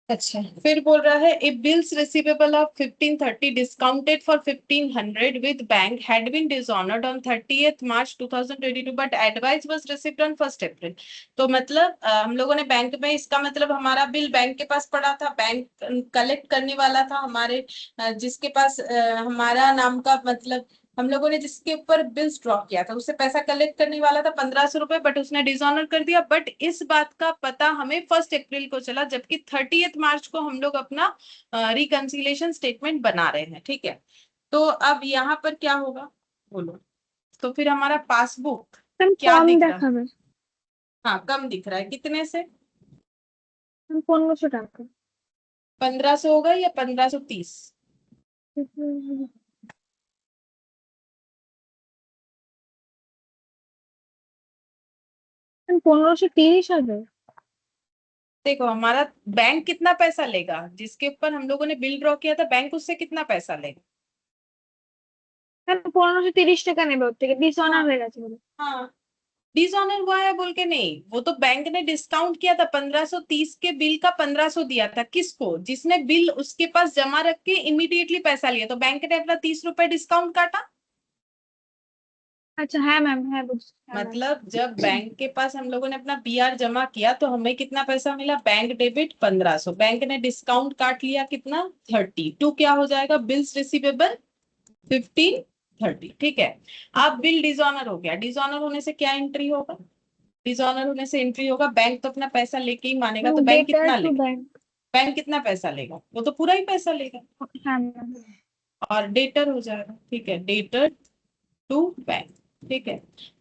अच्छा, फिर बोल रहा है if bills receivable of 1530 discounted for 1500 with bank had been dishonoured on 30th March 2022 but advice was received on 1st April। तो मतलब हम लोगों ने बैंक में, इसका मतलब हमारा बिल बैंक के पास पड़ा था, बैंक कलेक्ट करने वाला था हमारे जिसके पास हमारा नाम का, मतलब हम लोगों ने जिसके ऊपर बिल्स ड्रॉ किया था उससे पैसा कलेक्ट करने वाला था 1500 रुपए, बट उसने डिसऑनर कर दिया। बट इस बात का पता हमें 1st अप्रैल को चला, जबकि 30th मार्च को हम लोग अपना रिकंसिलिएशन स्टेटमेंट बना रहे हैं। ठीक है, तो अब यहाँ पर क्या होगा बोलो। तो फिर हमारा पासबुक मैम क्या कम दिख रहा है? দেখাবে। हाँ, कम दिख रहा है। कितने से? मैम 1500 টাকা। 1500 होगा या 1530? मैम 1530 হবে। देखो, हमारा बैंक कितना पैसा लेगा जिसके ऊपर हम लोगों ने बिल ड्रॉ किया था, बैंक उससे कितना पैसा लेगा? मैम 1530 টাকা নেবে ওর থেকে, ডিসঅনার हाँ হয়ে গেছে বলে। हाँ, डिसऑनर हुआ है बोल के नहीं, वो तो बैंक ने डिस्काउंट किया था। 1530 के बिल का 1500 दिया था किसको? जिसने बिल उसके पास जमा रख के इमीडिएटली पैसा लिया, तो बैंक ने अपना 30 रुपए डिस्काउंट काटा। আচ্ছা হ্যাঁ ম্যাম, হ্যাঁ বুঝছি, হ্যাঁ ম্যাম। मतलब जब बैंक के पास हम लोगों ने अपना बीआर जमा किया तो हमें कितना पैसा मिला? बैंक डेबिट 1500, बैंक ने डिस्काउंट काट लिया कितना? 32। क्या हो जाएगा? Bills receivable 1530। ठीक है, अब बिल डिसऑनर हो गया। डिसऑनर होने से क्या एंट्री होगा? डिसऑनर होने से एंट्री होगा, बैंक तो अपना पैसा लेके ही मानेगा, तो बैंक ডেটার कितना টু लेगा? बैंक। बैंक कितना पैसा लेगा? वो तो पूरा ही पैसा लेगा। হ্যাঁ ম্যাম। और डेटर हो जाएगा। ठीक है, डेटर टू बैंक। ठीक है,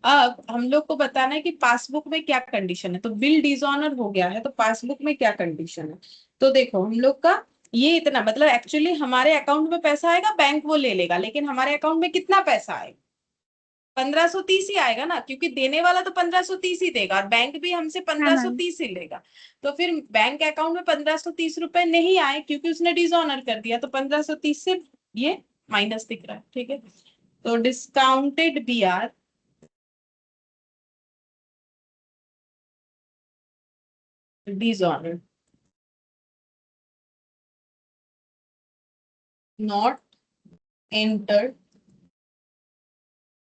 अब हम लोग को बताना है कि पासबुक में क्या कंडीशन है। तो बिल डिसऑनर हो गया है, तो पासबुक में क्या कंडीशन है? तो देखो, हम लोग का ये इतना, मतलब एक्चुअली हमारे अकाउंट में पैसा आएगा, बैंक वो ले लेगा, लेकिन हमारे अकाउंट में कितना पैसा आएगा? 1530 ही आएगा ना, क्योंकि देने वाला तो 1530 ही देगा और बैंक भी हमसे হ্যাঁ ম্যাম। 1530 ही लेगा। तो फिर बैंक अकाउंट में 1530 रुपए नहीं आए क्योंकि उसने डिसऑनर कर दिया, तो 1530 से ये माइनस दिख रहा है। ठीक है, तो discounted BR dishonour not entered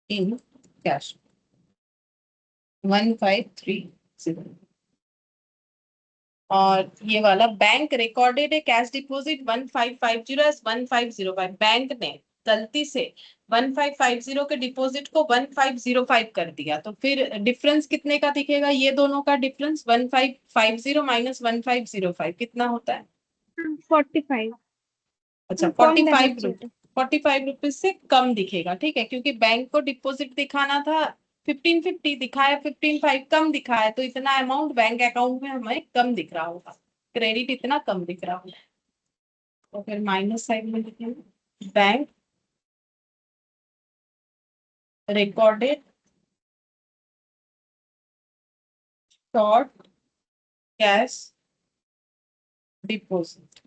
in cash 1530। और ये वाला बैंक रिकॉर्डेड है कैश डिपॉजिट 1550 एज 1505। बैंक ने गलती से 1550 के डिपॉजिट को 1505 कर दिया, तो फिर डिफरेंस कितने का दिखेगा? ये दोनों का डिफरेंस 1550 माइनस 1505 कितना होता है? 45। अच्छा, কম 45 দেখাচ্ছে এটা। 45 रुपीज से कम दिखेगा। ठीक है, क्योंकि बैंक को डिपॉजिट दिखाना था 1550, दिखाया 155, कम दिखाया, तो इतना अमाउंट बैंक अकाउंट में हमें कम दिख रहा होगा, क्रेडिट इतना कम दिख रहा होगा। तो फिर माइनस साइड में लिखेंगे bank recorded short cash deposit.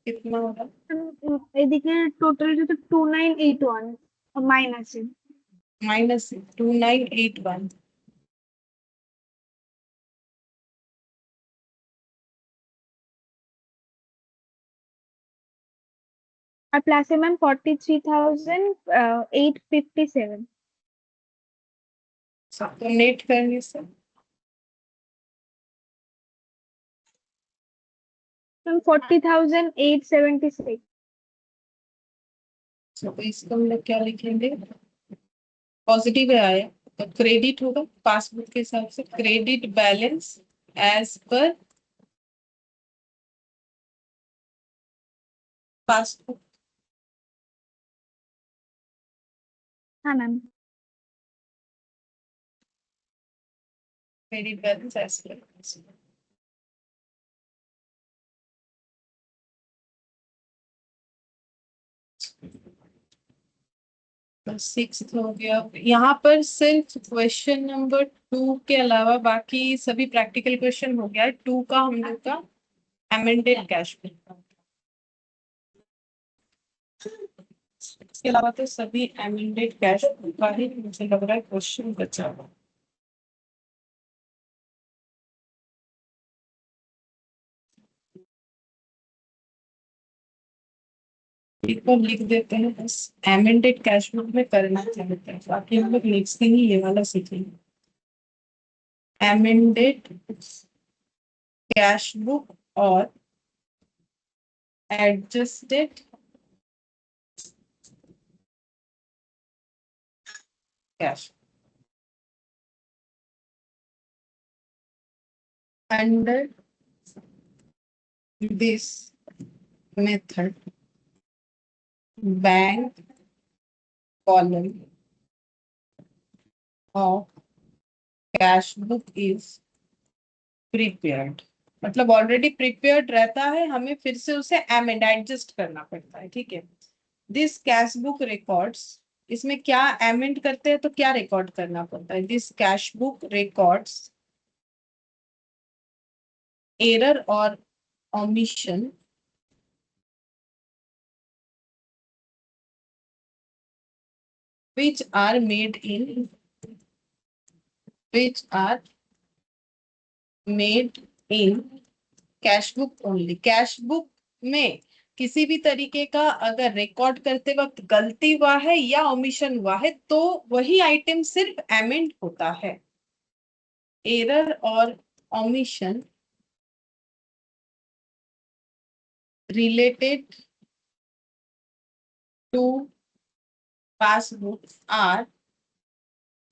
कितना होगा? এদিকে টোটাল যদি 2981 মাইনাসে। माइनस 2981। আর প্লাসে ম্যাম 43,857। तो नेट करने से ম্যাম 40,876। तो इसको हम लोग क्या लिखेंगे? पॉजिटिव है आया, तो क्रेडिट होगा पासबुक के हिसाब से, credit balance as per passbook. হ্যাঁ ma'am. Credit balance as per passbook. तो 6 हो गया। यहाँ पर सिर्फ क्वेश्चन नंबर 2 के अलावा बाकी सभी प्रैक्टिकल क्वेश्चन हो गया है। 2 का हम लोग का एमेंडेड कैश बुक। इसके अलावा तो सभी एमेंडेड कैश बुक का ही मुझे लग रहा है क्वेश्चन बचा हुआ। एक बार लिख देते हैं बस, एमेंडेड कैश बुक में करना क्या होता है, बाकी हम लोग नेक्स्ट दिन ही ये वाला सीखेंगे। एमेंडेड कैश बुक और adjusted cash under this method bank column of cash book is prepared. मतलब ऑलरेडी प्रिपेयर्ड रहता है, हमें फिर से उसे एमेंड एडजस्ट करना पड़ता है, ठीक है। दिस कैश बुक रिकॉर्ड्स, इसमें क्या एमेंड करते हैं तो क्या रिकॉर्ड करना पड़ता है, this cash book records error और omission which are made in cash book only. Cash book में किसी भी तरीके का अगर रिकॉर्ड करते वक्त गलती हुआ है या ओमिशन हुआ है तो वही आइटम सिर्फ एमेंड होता है। एरर और omission related to passbook are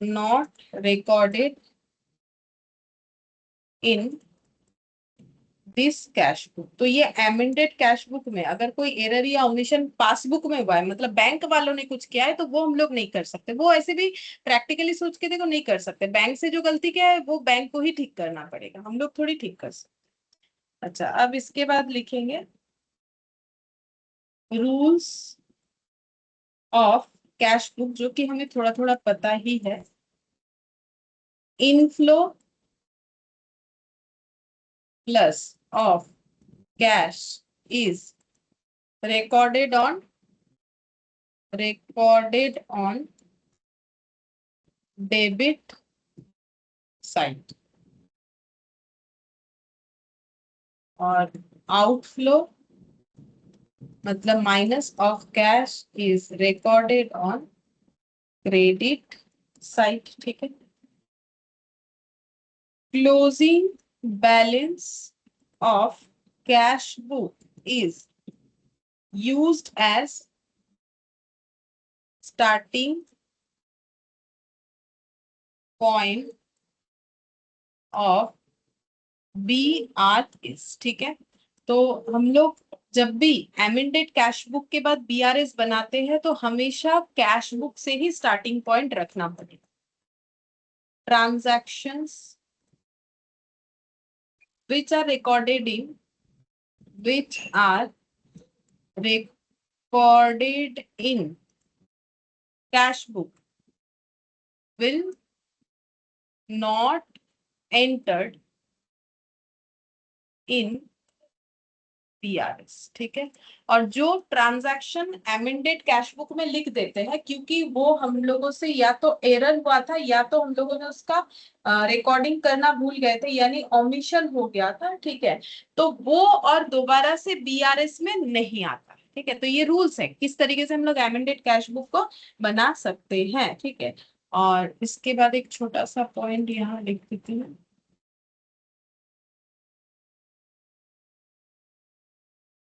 not recorded in this cash book. तो ये एमेंडेड कैश बुक में अगर कोई एरर या ओमिशन पासबुक में हुआ है, मतलब बैंक वालों ने कुछ किया है, तो वो हम लोग नहीं कर सकते। वो ऐसे भी प्रैक्टिकली सोच के देखो नहीं कर सकते, बैंक से जो गलती किया है वो बैंक को ही ठीक करना पड़ेगा, हम लोग थोड़ी ठीक कर सकते। अच्छा, अब इसके बाद लिखेंगे रूल्स ऑफ कैश बुक, जो कि हमें थोड़ा थोड़ा पता ही है। Inflow plus of cash is recorded on debit side और आउटफ्लो मतलब minus of cash is recorded on credit side, ठीक है। Closing balance of cash book is used as starting point of BRS, ठीक है। तो हम लोग जब भी एमेंडेड कैश बुक के बाद BRS बनाते हैं तो हमेशा कैश बुक से ही स्टार्टिंग पॉइंट रखना पड़ेगा। Transactions which are recorded in cash book will not entered in BRS, ठीक है। और जो ट्रांजैक्शन एमेंडेड कैश बुक में लिख देते हैं, क्योंकि वो हम लोगों से या तो एरर हुआ था या तो हम लोगों ने उसका रिकॉर्डिंग करना भूल गए थे, यानी ओमिशन हो गया था, ठीक है, तो वो और दोबारा से BRS में नहीं आता, ठीक है। तो ये रूल्स है किस तरीके से हम लोग एमेंडेड कैश बुक को बना सकते हैं, ठीक है। और इसके बाद एक छोटा सा पॉइंट यहाँ लिख देते हैं।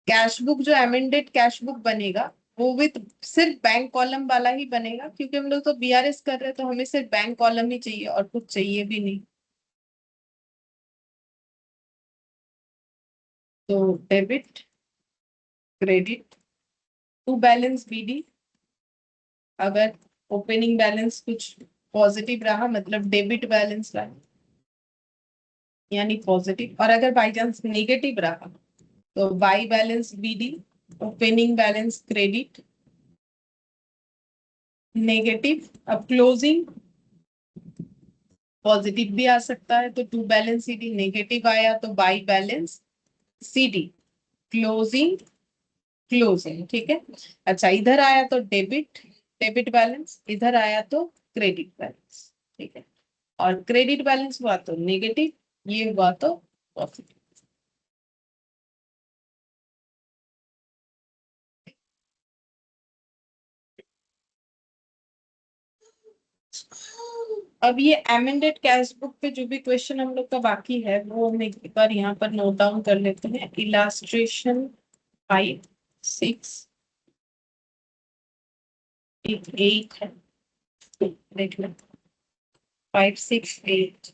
कैश बुक जो एमेंडेड कैश बुक बनेगा वो विथ सिर्फ बैंक कॉलम वाला ही बनेगा, क्योंकि हम लोग तो BRS कर रहे हैं तो हमें सिर्फ बैंक कॉलम ही चाहिए और कुछ चाहिए भी नहीं। तो debit credit to balance BD, अगर ओपनिंग बैलेंस कुछ पॉजिटिव रहा मतलब डेबिट बैलेंस रहा यानी पॉजिटिव, और अगर बाई चांस नेगेटिव रहा तो by balance BD, opening balance credit negative. अब क्लोजिंग पॉजिटिव भी आ सकता है, तो टू बैलेंस CD, नेगेटिव आया तो by balance CD closing closing, ठीक है। अच्छा, इधर आया तो डेबिट डेबिट बैलेंस, इधर आया तो क्रेडिट बैलेंस, ठीक है। और क्रेडिट बैलेंस हुआ तो नेगेटिव, ये हुआ तो पॉजिटिव। अब ये एमेंडेड कैश बुक पे जो भी क्वेश्चन हम लोग का बाकी है वो हम एक बार यहाँ पर नोट डाउन कर लेते हैं। इलास्ट्रेशन 5, 6, 8 है, देख लो 5, 6, 8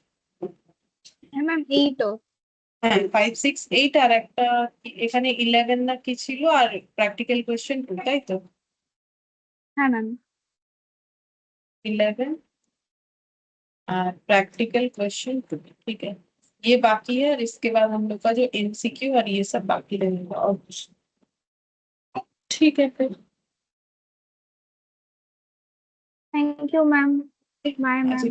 হ্যাঁ ম্যাম 8 ও। হ্যাঁ 5, 6, 8 আর একটা এখানে 11 না কি ছিল, আর প্র্যাকটিক্যাল কোয়েশ্চেন 2, তাই তো? হ্যাঁ ম্যাম। 11 और प्रैक्टिकल क्वेश्चन 2, ठीक है। ये बाकी है और इसके बाद हम लोग का जो MCQ और ये सब बाकी रहेगा और कुछ, ठीक है फिर। Thank you ma'am. Bye ma'am. आज